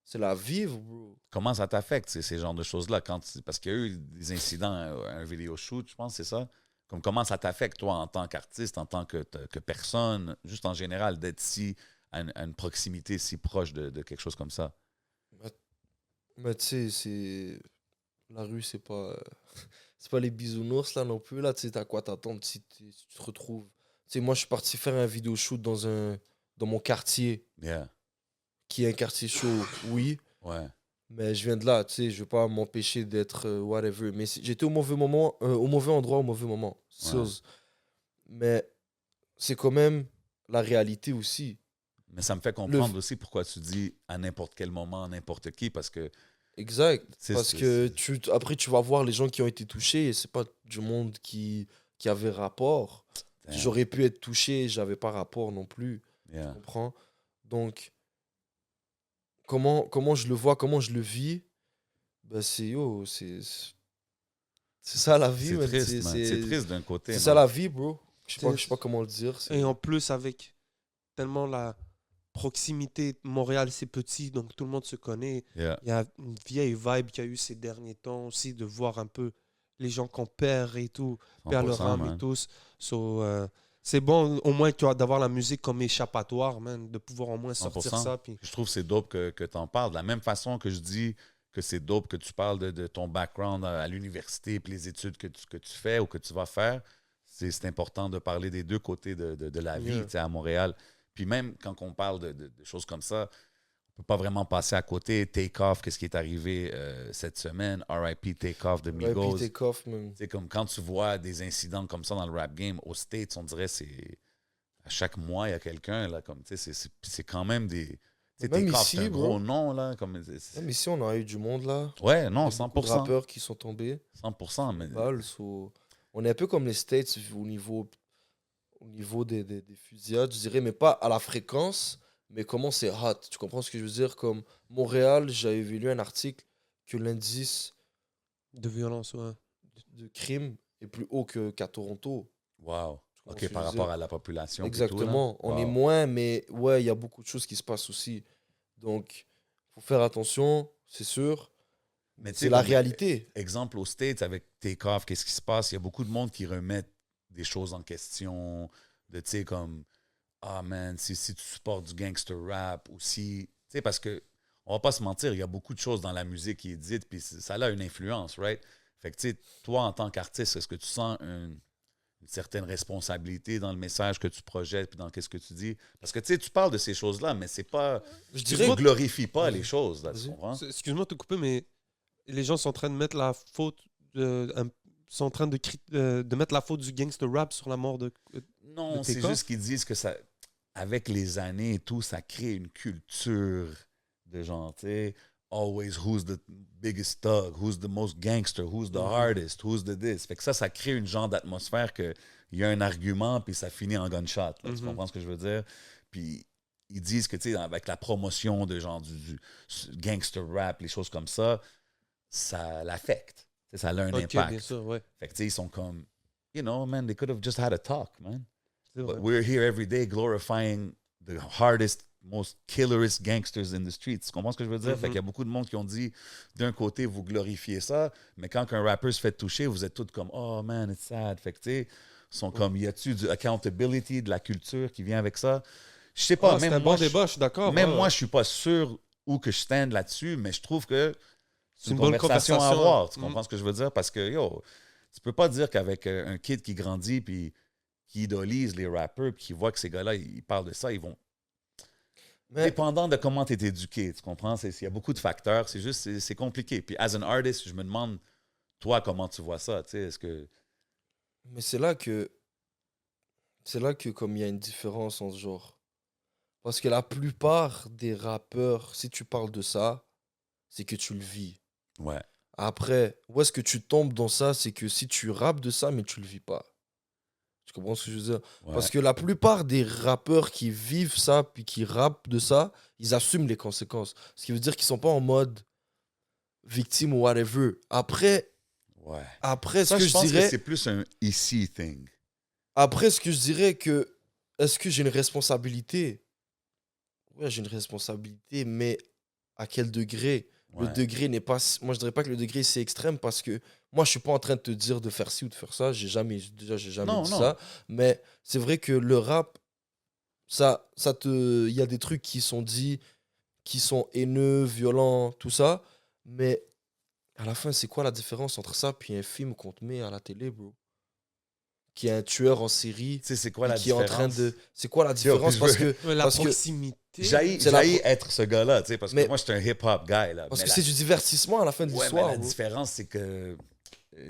c'est la vivre, bro. Comment ça t'affecte, ces genres de choses-là? Parce qu'il y a eu des incidents à un vidéo shoot, je pense, c'est ça? Comme comment ça t'affecte, toi, en tant qu'artiste, en tant que personne, juste en général, d'être à une proximité si proche de quelque chose comme ça? Mais tu sais, la rue, c'est pas c'est pas les bisounours là non plus. Là, tu sais, t'as quoi t'attendre si tu te retrouves. Tu sais, moi, je suis parti faire un vidéo shoot dans mon quartier. Yeah. qui est un quartier chaud, oui. Ouais. Mais je viens de là, tu sais, je veux pas m'empêcher d'être whatever. Mais j'étais au mauvais moment, au mauvais endroit, au mauvais moment. Ouais. Mais c'est quand même la réalité aussi. Mais ça me fait comprendre aussi pourquoi tu dis à n'importe quel moment, n'importe qui, parce que... Exact. C'est- Parce c'est- que après, tu vas voir les gens qui ont été touchés et c'est pas du monde qui avait rapport. Damn. J'aurais pu être touché, j'avais pas rapport non plus. Yeah. Tu comprends? Donc, comment je le vois, comment je le vis, ben c'est ça la vie, C'est man. triste, man. C'est triste d'un côté, C'est man. ça la vie, bro. Je C'est- sais pas comment le dire. Et en plus, avec tellement la proximité, Montréal, c'est petit, donc tout le monde se connaît. Yeah. Il y a une vieille vibe qu'il y a eu ces derniers temps aussi, de voir un peu les gens qu'on perd et tout, perd leur 100%, âme et man. tous. C'est bon, au moins, tu vois, d'avoir la musique comme échappatoire, man, de pouvoir au moins sortir 100%. ça. Puis... Je trouve que c'est dope que tu en parles. De la même façon que je dis que c'est dope que tu parles de ton background à l'université et les études que tu fais ou que tu vas faire, c'est important de parler des deux côtés de la vie, Yeah. tu sais, à Montréal. Puis même quand on parle de choses comme ça, on ne peut pas vraiment passer à côté. Take Off, qu'est-ce qui est arrivé cette semaine? R.I.P. Take Off de Migos. Ouais, puis take off, man. C'est comme quand tu vois des incidents comme ça dans le rap game, aux States, on dirait c'est à chaque mois, il y a quelqu'un, là, comme, tu sais, c'est quand même des... Tu sais, Même Take Off, ici, c'est un bro. gros nom, là. Comme, Même ici, on a eu du monde là. Ouais, non, Il y a beaucoup de 100%. rappeurs qui sont tombés. 100%, mais... Balles, on est un peu comme les States au niveau des fusillades, je dirais, mais pas à la fréquence, mais comment c'est hot. Tu comprends ce que je veux dire? Comme Montréal, j'avais lu un article que l'indice De violence, ouais. de crime est plus haut qu'à Toronto. Wow. Tu comprends OK, ce que par je veux rapport dire? à la population. puis Exactement. tout, là. On est Wow. moins, mais ouais, il y a beaucoup de choses qui se passent aussi. Donc, faut faire attention, c'est sûr. Mais tu sais, C'est la comme réalité. exemple, aux States, avec Take Off, qu'est-ce qui se passe? Il y a beaucoup de monde qui remettent des choses en question, de, tu sais, comme, ah, man, si tu supportes du gangster rap, ou si... Tu sais, parce que, on va pas se mentir, il y a beaucoup de choses dans la musique qui est dite, puis ça a une influence, right? Fait que, tu sais, toi, en tant qu'artiste, est-ce que tu sens une certaine responsabilité dans le message que tu projettes, puis dans qu'est-ce que tu dis? Parce que, tu sais, tu parles de ces choses-là, mais c'est pas... Je Tu dirais ne glorifies pas Vas-y. les choses, là, tu Vas-y. comprends? Excuse-moi de te couper, mais les gens sont en train de mettre la faute, sont en train de mettre la faute du gangster rap sur la mort de. Non, de c'est Take Off? juste qu'ils disent que ça, avec les années et tout, ça crée une culture de genre, tu sais, always who's the biggest thug, who's the most gangster, who's the hardest, who's the this. Fait que ça crée une genre d'atmosphère que il y a un argument puis ça finit en gunshot. Là, Tu comprends ce que je veux dire? Puis ils disent que, tu sais, avec la promotion de genre du gangster rap, les choses comme ça l'affecte. Tu sais, ça a un Ok, impact. bien sûr, ouais. Fait que, tu sais, ils sont comme, you know, man, they could have just had a talk, man. C'est vrai. But we're here every day glorifying the hardest, most killerest gangsters in the streets. Tu comprends ce que je veux dire? Fait qu'il y a beaucoup de monde qui ont dit, d'un côté, vous glorifiez ça, mais quand un rappeur se fait toucher, vous êtes tous comme, oh man, it's sad. Fait que, tu sais, ils sont comme, y a-tu du accountability, de la culture qui vient avec ça? Je sais pas, C'est même un moi, bon débat, je suis d'accord. même ouais. moi, je suis pas sûr où que je stand là-dessus, mais je trouve que c'est une bonne conversation à conversation. avoir. Tu comprends ce que je veux dire? Parce que, yo, tu peux pas dire qu'avec un kid qui grandit puis qui idolise les rappeurs puis qui voit que ces gars-là, ils parlent de ça, ils vont... Mais Dépendant de comment tu es éduqué, tu comprends? Il y a beaucoup de facteurs. C'est juste, c'est compliqué. Puis, as an artist, je me demande, toi, comment tu vois ça? Tu sais, est-ce que... Mais c'est là que comme il y a une différence en ce genre. Parce que la plupart des rappeurs, si tu parles de ça, c'est que tu le vis. Ouais. Après, où est-ce que tu tombes dans ça, c'est que si tu rappes de ça, mais tu le vis pas. Tu comprends ce que je veux dire? Ouais. Parce que la plupart des rappeurs qui vivent ça, puis qui rappent de ça, ils assument les conséquences. Ce qui veut dire qu'ils sont pas en mode victime ou whatever. Après, Ouais. ce Ça, que je pense que dirais... c'est plus un ici thing. Après, ce que je dirais que... Est-ce que j'ai une responsabilité? Ouais, j'ai une responsabilité, mais à quel degré? Le Ouais. degré n'est pas... Moi, je dirais pas que le degré, c'est extrême parce que moi, je suis pas en train de te dire de faire ci ou de faire ça. J'ai jamais Non, dit non. ça. Mais c'est vrai que le rap, il y a des trucs qui sont dits, qui sont haineux, violents, tout ça. Mais à la fin, c'est quoi la différence entre ça puis un film qu'on te met à la télé, bro? qui est un tueur en série, Tu sais, c'est quoi et la qui est en différence? train de... C'est quoi la différence? puis Parce je veux- que... Ouais, la parce que- proximité. J'haïs C'est la- être ce gars-là, tu sais, parce que Mais- moi, je suis un hip-hop guy, là. Parce Mais que la- c'est du divertissement à la fin de Ouais, mais l'histoire. la bro. différence, c'est que...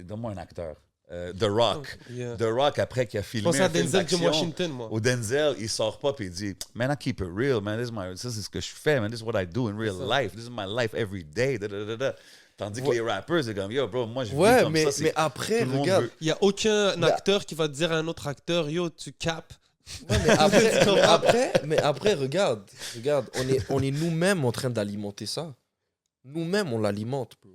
Donne-moi un acteur. The Rock. Yeah. The Rock, après qu'il a Je filmé pense à un film Denzel de d'action, Washington, moi. au Denzel, il sort pas puis il dit « Man, I keep it real, man. Ça, c'est ce que je fais, man. This is what I do in real life. This is my life every day. » Tandis que Ouais. les rappers, c'est comme « Yo, bro, moi, je vis Ouais, comme ça. » mais après, tout le monde regarde. veut- Il n'y a aucun Mais- acteur qui va dire à un autre acteur, yo, tu capes. Ouais, mais après, regarde, on est nous-mêmes en train d'alimenter ça. Nous-mêmes, on l'alimente, bro.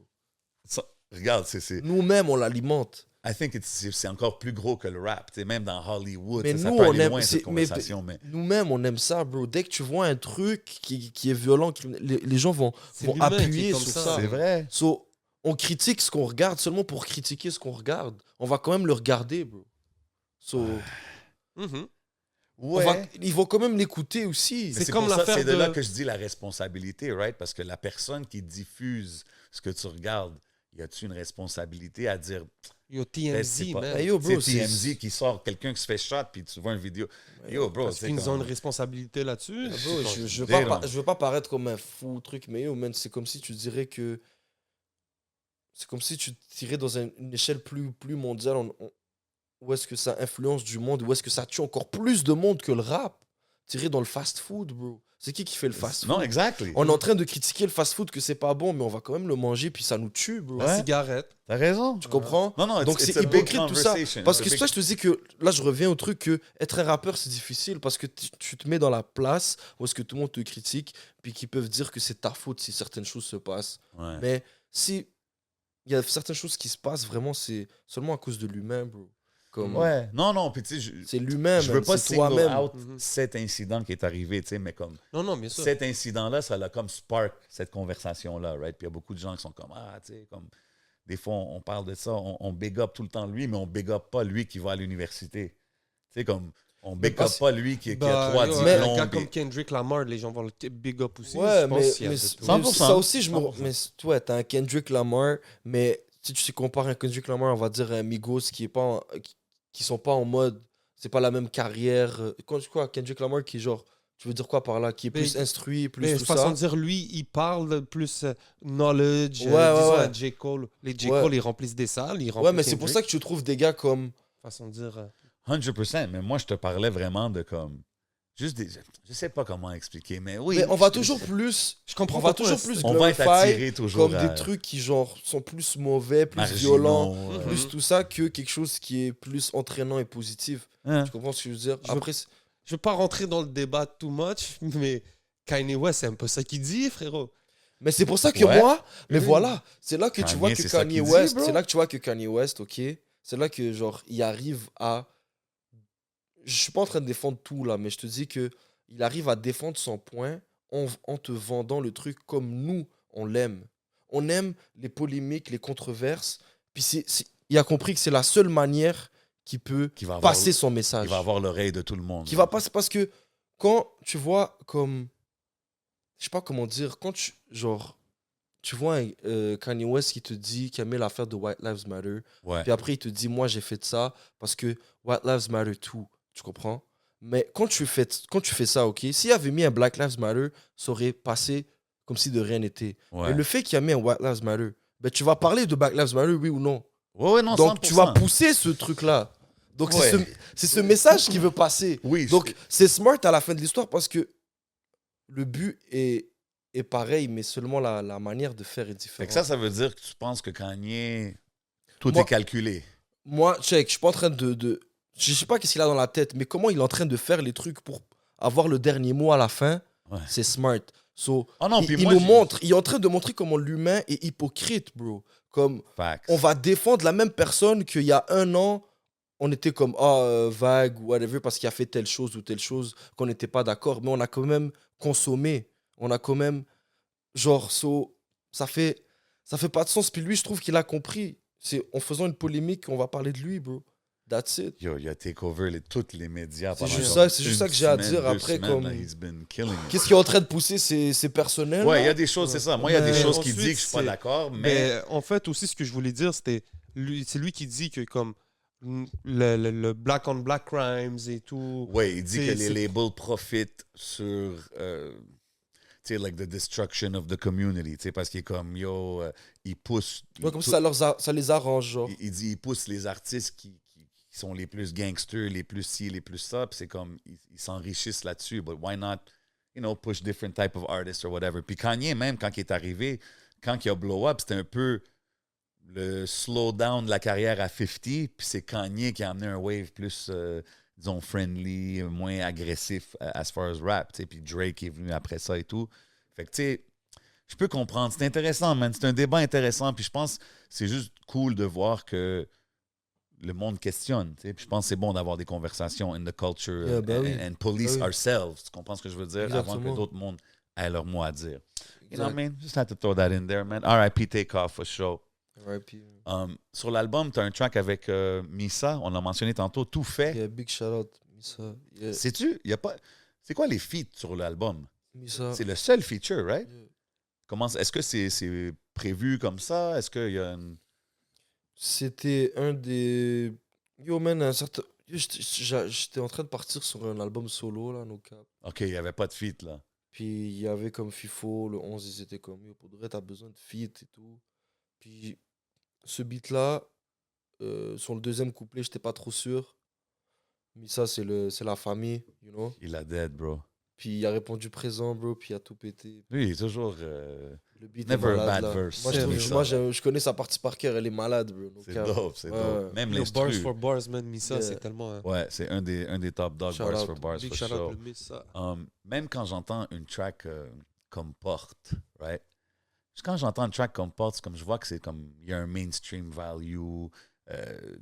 Ça- regarde, c'est... Nous-mêmes, on l'alimente. I think c'est encore plus gros que le rap. Tu sais, même dans Hollywood, Mais ça nous, peut on aller aime. loin, cette Mais conversation. Mais nous-mêmes, on aime ça, bro. Dès que tu vois un truc qui est violent, les gens vont C'est vont l'humain qui est appuyer comme sur ça. ça. c'est vrai. So, on critique ce qu'on regarde seulement pour critiquer ce qu'on regarde. On va quand même le regarder, bro. So, Mhm. Ouais. ils vont quand même l'écouter aussi. C'est C'est comme comme ça, l'affaire c'est de là de- que je dis la responsabilité, right? Parce que la personne qui diffuse ce que tu regardes, y a-tu une responsabilité à dire Yo, Ben, c'est TMZ, pas- man. Hey, yo, bro, c'est TMZ qui sort quelqu'un qui se fait shot puis tu vois une vidéo. Yo, bro, Est-ce c'est qu'ils ont comme... une responsabilité là-dessus? Ah, bro, je veux They pas, don't. je veux pas paraître comme un fou truc, mais yo, man, c'est comme si tu dirais que. C'est comme si tu tirais dans une échelle plus mondiale. Où est-ce que ça influence du monde? Où est-ce que ça tue encore plus de monde que le rap? Tirer dans le fast-food, bro. C'est qui fait le fast-food? Non, exactly. On est en train de critiquer le fast-food que c'est pas bon, mais on va quand même le manger puis ça nous tue, bro. La Ouais. cigarette. T'as raison. Tu comprends? Non, non, Donc it's c'est a big hypocrite tout ça. conversation. Parce It's que a c'est ça, big- je te dis que là, je reviens au truc que être un rappeur, c'est difficile parce que tu te mets dans la place où est-ce que tout le monde te critique puis qu'ils peuvent dire que c'est ta faute si certaines choses se passent. Ouais. Mais si il y a certaines choses qui se passent, vraiment, c'est seulement à cause de l'humain, bro. Comme, Ouais. Non, non, puis tu sais, c'est l'humain, je veux man, pas c'est single toi-même. out Mhm. cet incident qui est arrivé, tu sais, mais comme Non, non, bien sûr. cet incident-là, ça l'a comme spark cette conversation-là, right? Puis il y a beaucoup de gens qui sont comme, ah, tu sais, comme, des fois, on parle de ça, on big up tout le temps lui, mais on big up pas lui qui va à l'université. Tu sais, comme, on big up parce- pas lui qui a Bah, 3 yo, mais- un diplômes. gars puis- comme Kendrick Lamar, les gens vont le big up aussi. Ouais, je pense mais, qu'il y a mais, de mais tout. 100%. ça aussi, je me. 100%. Mais toi, t'as un Kendrick Lamar, mais si tu compares un Kendrick Lamar, on va dire un Migos qui est pas qui sont pas en mode. C'est pas la même carrière. Quoi, Kendrick Lamar qui est genre. Tu veux dire quoi par là? Qui est Mais- plus instruit, plus Mais tout façon ça. de dire, lui, il parle plus knowledge. Ouais, ouais, disons ouais. à J. Cole. Les J. Ouais. Cole, ils remplissent des salles. Ils Ouais, remplissent mais c'est pour ça que tu trouves des gars comme. Façon de dire. 100%, mais moi, je te parlais vraiment de comme, juste des, je sais pas comment expliquer, mais oui. Mais on va je- toujours plus. Je comprends On va pas toujours toi, plus on va être glorify attiré toujours comme à des trucs qui genre sont plus mauvais, plus marginaux, violents, Mhm. plus tout ça que quelque chose qui est plus entraînant et positif. hein. Tu comprends ce que je veux dire? Je veux- Après, Je veux pas rentrer dans le débat too much, mais Kanye West, c'est un peu ça qu'il dit, frérot. mais c'est pour ça que Ouais. moi, mais Oui. voilà, c'est là que tu Kanye, vois que c'est ça Kanye qu'il dit, West, bro. c'est là que tu vois que Kanye West, ok, c'est là que genre il arrive à, je suis pas en train de défendre tout là, mais je te dis que il arrive à défendre son point en te vendant le truc comme nous on l'aime. On aime les polémiques, les controverses, puis il a compris que c'est la seule manière qui peut Qui va avoir, passer son message. il va avoir l'oreille de tout le monde. Qui va passer parce que quand tu vois comme je sais pas comment dire quand tu vois Kanye West qui te dit qu'il a mis l'affaire de White Lives Matter Ouais. puis après il te dit moi j'ai fait ça parce que White Lives Matter too, tu comprends? Mais quand tu fais ça, ok, s'il avait mis un Black Lives Matter, ça aurait passé comme si de rien n'était. Ouais. Mais le fait qu'il a mis un White Lives Matter, ben tu vas parler de Black Lives Matter, oui ou non? Ouais, non, Donc 100%. tu vas pousser ce truc-là. Donc Ouais. c'est ce message qui veut passer. Oui, Donc c'est smart à la fin de l'histoire parce que le but est pareil, mais seulement la manière de faire est fait différente. que ça veut dire que tu penses que Kanye, tout Moi- est calculé. Moi, check, je suis pas en train de... Je sais pas qu'est-ce qu'il a dans la tête, mais comment il est en train de faire les trucs pour avoir le dernier mot à la fin, Ouais. c'est smart. So, Oh non, il, puis il moi, nous j'ai- montre, il est en train de montrer comment l'humain est hypocrite, bro. Comme Facts. on va défendre la même personne qu'il y a un an, on était comme vague ou whatever parce qu'il a fait telle chose ou telle chose qu'on n'était pas d'accord, mais on a quand même consommé, on a quand même genre ça fait pas de sens. Puis lui, je trouve qu'il a compris. C'est en faisant une polémique qu'on va parler de lui, bro. That's it. Yo, il a take over tous les médias. C'est pendant juste comme c'est juste une ça que j'ai à semaine, dire. 2 Après, semaines, comme là, he's been killing it. qu'est-ce qu'il est en train de pousser, c'est personnel. Ouais, là. il y a des choses, c'est ça. Moi, il y a des Mais choses qu'il ensuite, dit que je suis pas c'est- d'accord, mais Mais en fait, aussi, ce que je voulais dire, c'est lui qui dit que comme le black on black crimes et tout. Ouais, il dit C'est- que les c'est- labels profitent sur, tu sais, like the destruction of the community, tu sais, parce qu'il est comme, yo, il pousse... Ouais, comme ça les arrange, genre. Il dit, il pousse les artistes qui sont les plus gangsters, les plus ci, les plus ça, puis c'est comme, ils s'enrichissent là-dessus, but why not, you know, push different type of artists or whatever. Puis Kanye, même, quand il est arrivé, quand il a blow up, c'était un peu le slow down de la carrière à 50, puis c'est Kanye qui a amené un wave plus, disons, friendly, moins agressif as far as rap, tu sais, puis Drake est venu après ça et tout. Fait que, tu sais, je peux comprendre. C'est intéressant, man. C'est un débat intéressant, puis je pense que c'est juste cool de voir que le monde questionne, tu sais. Puis je pense que c'est bon d'avoir des conversations in the culture Yeah, ben oui. and police Ben oui. ourselves. Tu comprends ce que je veux dire? Avant que Exactement. d'autres mondes aient leur mot à dire. You know what I Exact. mean? Just had to throw that in there, man. R.I.P. Takeoff for sure. R.I.P. Sur l'album, tu as un track avec Misa, on l'a mentionné tantôt, Tout fait. Yeah, big shout out, Misa. Yeah, Sais-tu, y a pas... C'est quoi les feats sur l'album? Misa. C'est le seul feature, right? Yeah. Est-ce que c'est prévu comme ça? Est-ce qu'il y a une... C'était un des. Yo, man, un certain. Yo, j'étais en train de partir sur un album solo, là, no cap. OK, il n'y avait pas de feat, là. Puis il y avait comme FIFO, le 11, ils étaient comme, yo, pour de vrai, t'as besoin de feat et tout. Puis ce beat-là, sur le deuxième couplet, j'étais pas trop sûr. Mais ça, c'est la famille, you know. Il a dead, bro. Puis il a répondu présent, bro, puis il a tout pété. Lui, il est toujours... Le beat Never est a malade, bad là. verse. Moi, C'est je connais sa partie par cœur, elle est malade, bro. no c'est cap. dope, c'est Ouais, dope. ouais. Même Yo, bars l'instru. for bars, man, Misa, Yeah. c'est tellement... Ouais, c'est un des top dogs, Shout bars out. for bars, Big for shout sure. out, le Misa. Même quand j'entends une track comme Porte, right? Quand j'entends une track comme Porte, c'est comme je vois que c'est comme il y a un mainstream value. Tu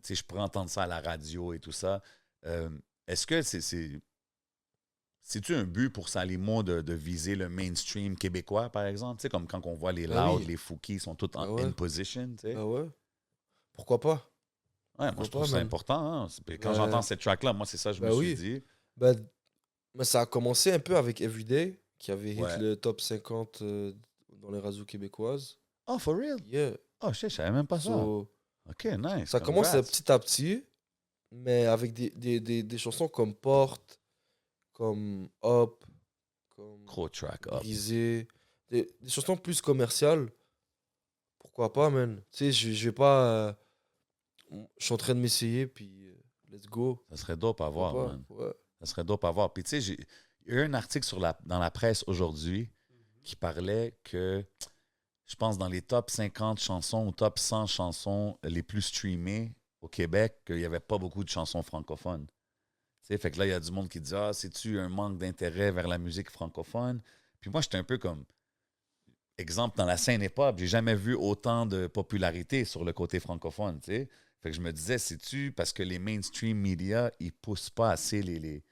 sais, je pourrais entendre ça à la radio et tout ça. Est-ce que c'est-tu un but pour Salimo de viser le mainstream québécois, par exemple? Tu sais, comme quand on voit les Ben Loud, oui. les Fouki, ils sont tous en Ben ouais. in position, tu sais. Ah ouais? Pourquoi pas? Ouais, moi, je trouve pas, ça man. important. Hein. Quand Ouais. j'entends cette track-là, moi, c'est ça que je Ben me oui. suis dit. Ben, mais ça a commencé un peu avec Everyday, qui avait hit Ouais. le top 50 dans les radios québécoises. Oh, for real? Yeah. Oh, je savais même pas ça. So, OK, nice. ça commence Congrats. petit à petit, mais avec des chansons comme Porte, comme Up, comme Gros track up. Brisé, des chansons plus commerciales. Pourquoi pas, man? Tu sais, je vais pas. Je suis en train de m'essayer, puis let's go. Ça serait dope à Pourquoi voir, pas? man. Ouais. Ça serait dope à voir. Puis tu sais, il y a eu un article dans la presse aujourd'hui qui parlait que, je pense, dans les top 50 chansons ou top 100 chansons les plus streamées au Québec, qu'il n'y avait pas beaucoup de chansons francophones. Tu sais, fait que là, il y a du monde qui dit « Ah, c'est-tu un manque d'intérêt vers la musique francophone? » Puis moi, j'étais un peu comme... Exemple, dans la scène hip-hop, j'ai jamais vu autant de popularité sur le côté francophone, tu sais. Fait que je me disais, c'est-tu parce que les mainstream media, ils poussent pas assez les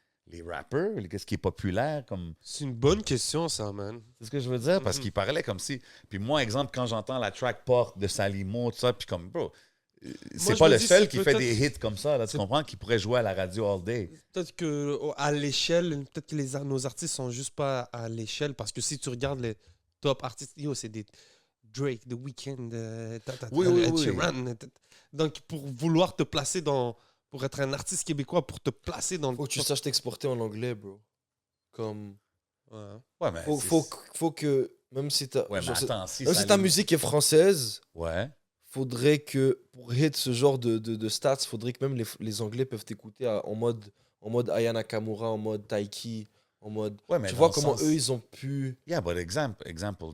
rappers, qu'est-ce qui est populaire comme... C'est une bonne question, ça, man. C'est ce que je veux dire, parce Mhm. qu'il parlait comme si... Puis moi, exemple, quand j'entends la track Porte de Salimo, tout ça, puis comme, bro, c'est je pas me le dis, seul c'est qui fait peut-être- des hits comme ça, là, tu c'est- comprends, qui pourrait jouer à la radio all day. Peut-être que à l'échelle, peut-être que nos artistes sont juste pas à l'échelle, parce que si tu regardes les top artistes, yo, c'est des Drake, The Weeknd, Oui. Ed Sheeran. Donc, pour vouloir te placer pour être un artiste québécois, pour te placer dans le Faut que tu saches t'exporter en anglais, bro. Comme. Ouais. Ouais, mais... Faut que. Même si ta, Ouais, mais genre, attends, si même si ta Salimo- musique est française, Ouais. faudrait que pour hit ce genre de stats, faudrait que même les Anglais peuvent t'écouter en mode Aya Nakamura, en mode Taiki, en mode. Ouais, mais Tu dans vois le comment sens- eux ils ont pu. Yeah, but exemple,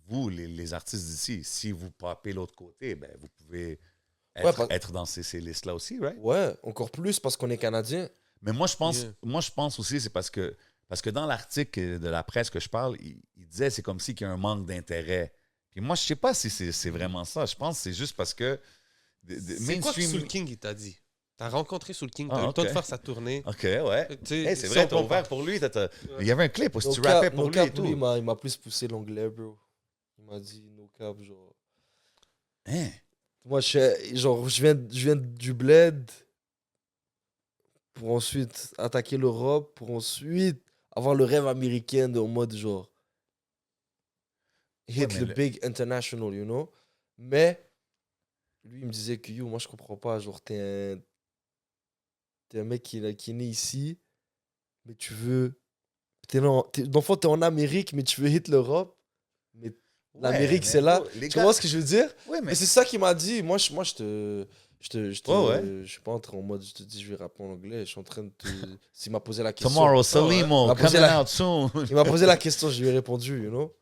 vous, les artistes d'ici, si vous popez l'autre côté, ben, vous pouvez être dans ces listes-là aussi, right? Ouais, encore plus parce qu'on est Canadien. Mais moi, je pense, Yeah. aussi, c'est parce que dans l'article de la presse que je parle, il disait c'est comme si qu'il y a un manque d'intérêt. Puis moi, je sais pas si c'est vraiment ça. Je pense que c'est juste parce que C'est quoi que Soul King, il t'a dit? T'as rencontré Soul King, t'as Ah, eu le temps de ok. faire sa tournée. OK, ouais. Tu sais, Hey, c'est si vrai, on t'as compare- ouvert pour lui. Il y avait un clip où tu No rappais cap, pour no lui cap, et tout. lui, il m'a plus poussé l'anglais, bro. Il m'a dit no cap, genre. Hein? Moi, je viens du bled pour ensuite attaquer l'Europe, pour ensuite avoir le rêve américain en mode genre hit mais the big international, you know. Mais lui, il me disait que yo, moi, je comprends pas. Genre, t'es t'es un mec qui est né ici, mais tu veux. Dans le fond, t'es en Amérique, mais tu veux hit l'Europe. Mais l'Amérique, mais c'est là. bro, les Tu gars- vois ce que je veux dire? Ouais, mais Et c'est ça qu'il m'a dit. Moi, je te. Ouais. Je suis pas en train en mode, je te dis, je vais rapper en anglais. Je suis en train de te. S'il m'a posé la question. Tomorrow, Salimo, Il m'a posé coming la- out soon. Il m'a posé la question, je lui ai répondu, you know?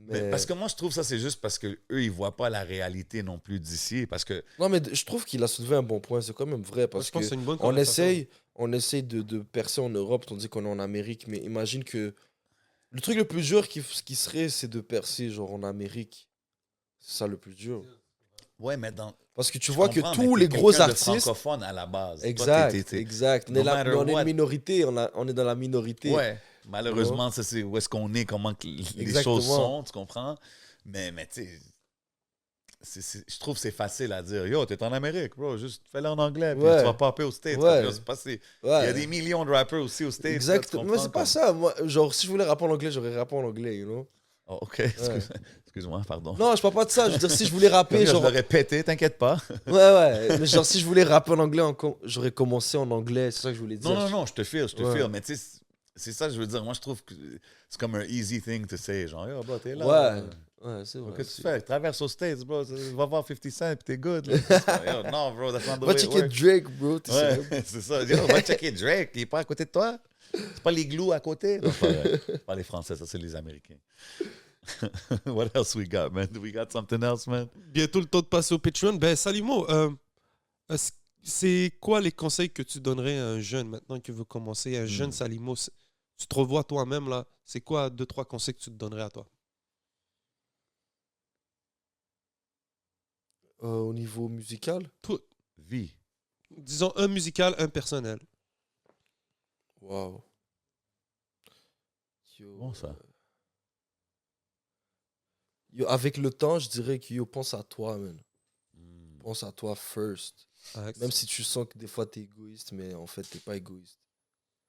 Mais parce que moi, je trouve ça, c'est juste parce qu'eux, ils voient pas la réalité non plus d'ici. Parce que, Non, mais je trouve qu'il a soulevé un bon point. C'est quand même vrai. Moi, Parce je pense que que c'est une bonne on conversation. essaye de percer en Europe, tandis qu'on est en Amérique. Mais imagine que le truc le plus dur qui serait, c'est de percer genre en Amérique. C'est ça le plus dur. ouais, mais dans. Parce que tu je vois que comprends, tous mais les t'es gros quelqu'un de artistes. francophone à la base. Toi, Exact, t'es- exact. no Mais matter on est what. une minorité, on est dans la minorité. Ouais, malheureusement, ça, c'est où est-ce qu'on est, comment que les Exactement. choses sont, tu comprends? Mais tu sais, je trouve que c'est facile à dire. Yo, t'es en Amérique, bro, juste fais-le en anglais, puis Ouais. tu vas popper aux States. Ouais. Comme, c'est pas si- Il y Ouais. a des millions de rappers aussi aux States. là, tu Exactement. Mais comprends, c'est pas comme- ça. Moi, genre, si je voulais rapper en anglais, j'aurais rappé en anglais, you know? Oh, OK, excuse-moi, pardon. Non, je parle pas de ça. Je veux dire, si je voulais rapper, Je genre. l'aurais pété, t'inquiète pas. Ouais. Mais genre, si je voulais rapper en anglais, j'aurais commencé en anglais. C'est ça que je voulais dire. Non, je te file, Ouais. file. Mais tu sais, c'est ça que je veux dire. Moi, je trouve que c'est comme un easy thing to say. Genre, yo, bro, t'es là. Ouais, c'est vrai. Qu'est-ce que tu fais? Traverse aux States, bro. Va voir 50 Cent, puis t'es good. Là. Yo, non, bro, that's not the Va way it checker works. Drake, bro. Tu sais. Ouais, c'est ça. Yo, va checker Drake. Il est pas à côté de toi. C'est pas les glous à côté. Non, pas vrai. Pas les Français, ça, c'est les Américains. What else we got, man? Do we got something else, man? Bientôt le temps de passer au Patreon. Ben, Salimo, c'est quoi les conseils que tu donnerais à un jeune maintenant qui veut commencer, un jeune Salimo? Tu te revois toi-même, là. C'est quoi 2-3 conseils que tu te donnerais à toi? Au niveau musical, Vie. Disons un musical, un personnel. waouh. Yo, Bon, ça. yo, avec le temps, je dirais que yo, pense à toi, man. Hmm. Pense à toi first. Même si tu sens que des fois t'es égoïste, mais en fait, t'es pas égoïste.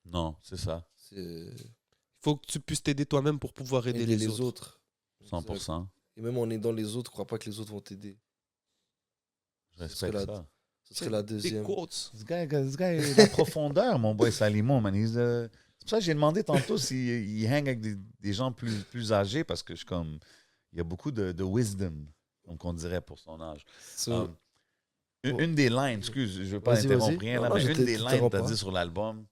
Non, c'est ça. C'est Il faut que tu puisses t'aider toi-même pour pouvoir aider aider les autres. 100%. Et même en aidant les autres, crois pas que les autres vont t'aider. Je respecte la- ça. Ce serait la Big deuxième. quotes. This guy, la profondeur, mon boy Salimo, man. C'est pour ça que j'ai demandé tantôt s'il hang avec des gens plus âgés, parce que je suis comme. Il y a beaucoup de wisdom, donc on dirait pour son âge. So, Une des lines, excuse, je veux pas Vas-y, interrompre vas-y. rien, là, Non, mais je une des lines que t'interromps tu as pas. dit sur l'album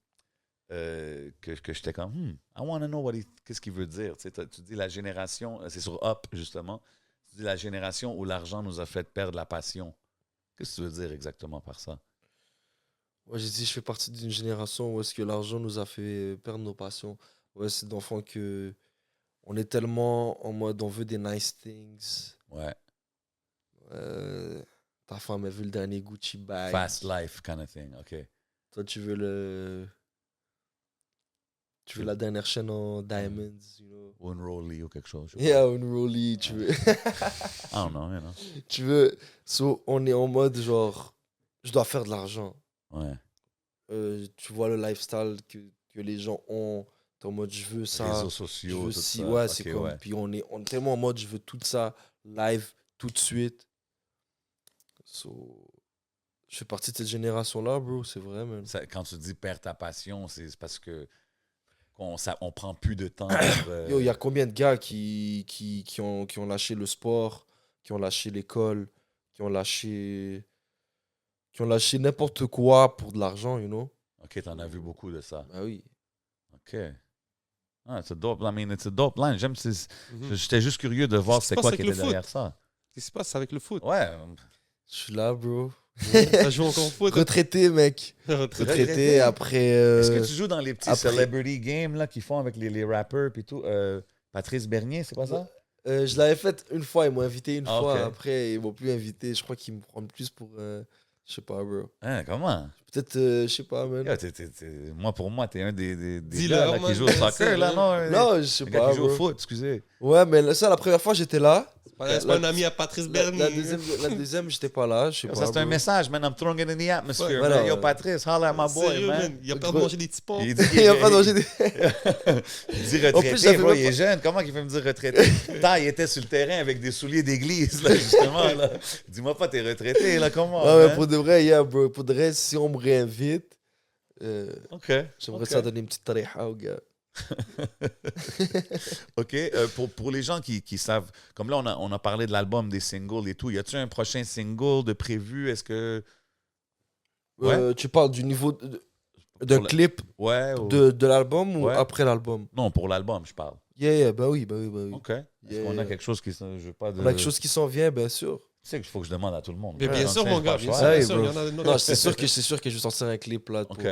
que j'étais comme, I want to know qu'est-ce qu'il veut dire. Tu sais, tu dis la génération, c'est sur Up, justement. Tu dis la génération où l'argent nous a fait perdre la passion. Qu'est-ce que tu veux dire exactement par ça? moi, j'ai dit, je fais partie d'une génération où est-ce que l'argent nous a fait perdre nos passions. Ouais, c'est d'enfants que on est tellement en mode on veut des nice things. Ouais. Ta femme, elle veut le dernier Gucci bag. Fast life kind of thing, OK. Toi, tu veux la dernière chaîne en diamonds, you know. Ou une Rollie ou quelque chose. je sais Yeah, une Rollie, tu veux. pas. I don't know, you know. Tu veux. So, on est en mode genre, je dois faire de l'argent. Ouais. Tu vois le lifestyle que les gens ont. T'es en mode, je veux ça. Réseaux Je sociaux, veux tout ci. ça. Ouais, Ok, c'est comme. ouais. Puis on est tellement en mode, je veux tout ça live, tout de suite. So, je fais partie de cette génération-là, bro. C'est vrai, man. Quand tu dis perds ta passion, c'est parce que on prend plus de temps. Yo, il y a combien de gars qui ont lâché le sport, qui ont lâché l'école, qui ont lâché n'importe quoi pour de l'argent, you know? OK, t'en as vu beaucoup de ça. Bah oui. OK. Ah, it's a dope line. J'aime. Mhm. J'étais juste curieux de voir Qu'est-ce c'est qui se quoi passe qui avec était le foot? derrière ça. Qu'est-ce qui se passe avec le foot? Ouais. Je suis là, bro. Ça joue encore au foot? Retraité, mec. Retraité. Retraité après. Est-ce que tu joues dans les petits après- celebrity games là, qu'ils font avec les rappers et tout? Patrice Bernier, c'est pas ça? Je l'avais fait une fois, ils m'ont invité une Ah, fois. ok. Après, ils m'ont plus invité. Je crois qu'ils me prennent plus pour. Je sais pas, bro. Hein, comment? Peut-être, je sais pas, man. Yo, moi, pour moi, t'es un des Dis-leur, gars là, man. qui joue au C'est soccer, là, vrai. non? Non, je sais Un gars pas, qui joue au bro. foot, excusez. Ouais, mais ça, la première fois, j'étais là. C'est pas un ami à Patrice Bernier. La deuxième, j'étais pas là. Je sais pas. Ça, c'est un bro. message, man. I'm throwing it in the atmosphere. Ouais, man. voilà. Yo, Patrice, holla at my boy, Sérieux, man. Il a peur de manger des petits ponts. Il dit Il a pas mangé des. il dit En plus, retraité, j'avais bro, même il est jeune. Comment il fait me dire retraité? Tant, il était sur le terrain avec des souliers d'église, là, justement. Là. Dis-moi pas, t'es retraité, là, comment? Ouais, man? pour de vrai, yeah, bro. Pour de vrai, si on me réinvite, OK. J'aimerais OK. ça donner une petite tariha aux gars. OK. Pour les gens qui savent, comme là, on a parlé de l'album, des singles et tout, y a-tu un prochain single de prévu? Est-ce que. Ouais. Tu parles du niveau d'un Pour clip Ouais. de l'album ou Ouais. après l'album? Non, pour l'album, je parle. Yeah, bah oui. OK. Est-ce Yeah. qu'on a quelque chose qui. Je veux pas de. On a quelque chose qui s'en vient, bien sûr. Tu sais qu'il faut que je demande à tout le monde. Mais Ouais, bien on sûr, sait, mon j'ai gars, pas le bien choix. sûr, Ouais, bien sûr, bro. il y en a Non, c'est sûr que je vais sortir un clip là pour, Ok.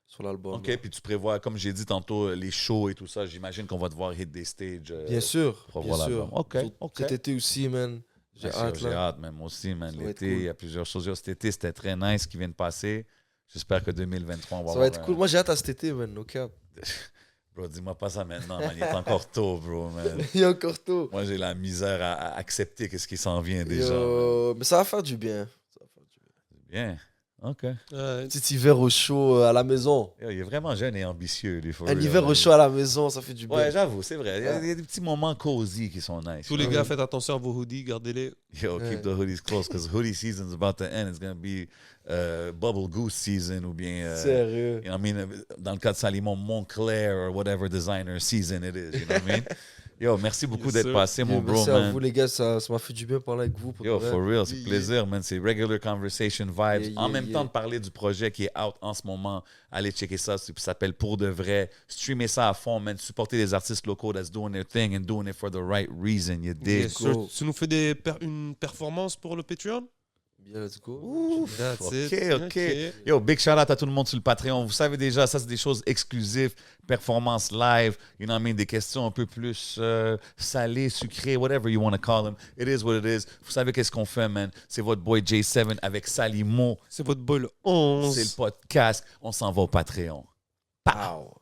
sur l'album. OK, puis tu prévois, comme j'ai dit tantôt, les shows et tout ça, j'imagine qu'on va devoir hit des stages. Bien sûr, pour bien voir sûr. l'album. OK, Surtout OK. Cet été aussi, man. J'ai hâte, J'ai là. hâte, même moi aussi, man. Ça va être L'été, cool. il y a plusieurs choses. Yo, cet été, c'était très nice qui vient de passer. J'espère que 2023, on va Ça va avoir être cool. Moi, j'ai hâte à cet été, man. No cap. Bro, dis-moi pas ça maintenant, man. Il est encore tôt, bro, man. Il est encore tôt. Moi, j'ai la misère à accepter qu'est-ce qui s'en vient déjà. man. Yo, mais ça va faire du bien. Ça va faire du bien. Bien. OK. Petit hiver au chaud à la maison. Yo, il est vraiment jeune et ambitieux, lui. for Un real, hiver man. au chaud à la maison, ça fait du bien. Ouais, j'avoue, c'est vrai. Il y a des petits moments cozy qui sont nice. Tous les you gars, know? faites attention à vos hoodies, gardez-les. Yo, keep the hoodies close, because hoodie season's about to end. It's going to be bubble goose season ou bien... Sérieux. You know what I mean? Dans le cas de Salimon, Montclair or whatever designer season it is. You know what I mean? Yo, merci beaucoup Yes, d'être sir. passé, mon bro, Merci à man. vous, les gars. Ça m'a fait du bien de parler avec vous. Pour Yo, de vrai. for real, c'est Yeah, plaisir, man. C'est regular conversation vibes. Yeah, En yeah, même yeah. temps de parler du projet qui est out en ce moment, allez checker ça. Ça s'appelle Pour de vrai. Streamez ça à fond, man. Supportez les artistes locaux that's doing their thing and doing it for the right reason. You dig? Bien sûr. Go. Tu nous fais une performance pour le Patreon? Bien, let's go. That's OK, it. OK. Yo, big shout out à tout le monde sur le Patreon. Vous savez déjà, ça, c'est des choses exclusives, performances live, you know what I mean, des questions un peu plus salées, sucrées, whatever you want to call them. It is what it is. Vous savez qu'est-ce qu'on fait, man. C'est votre boy J7 avec Salimo. C'est votre boy le 11. C'est le podcast. On s'en va au Patreon. Pow.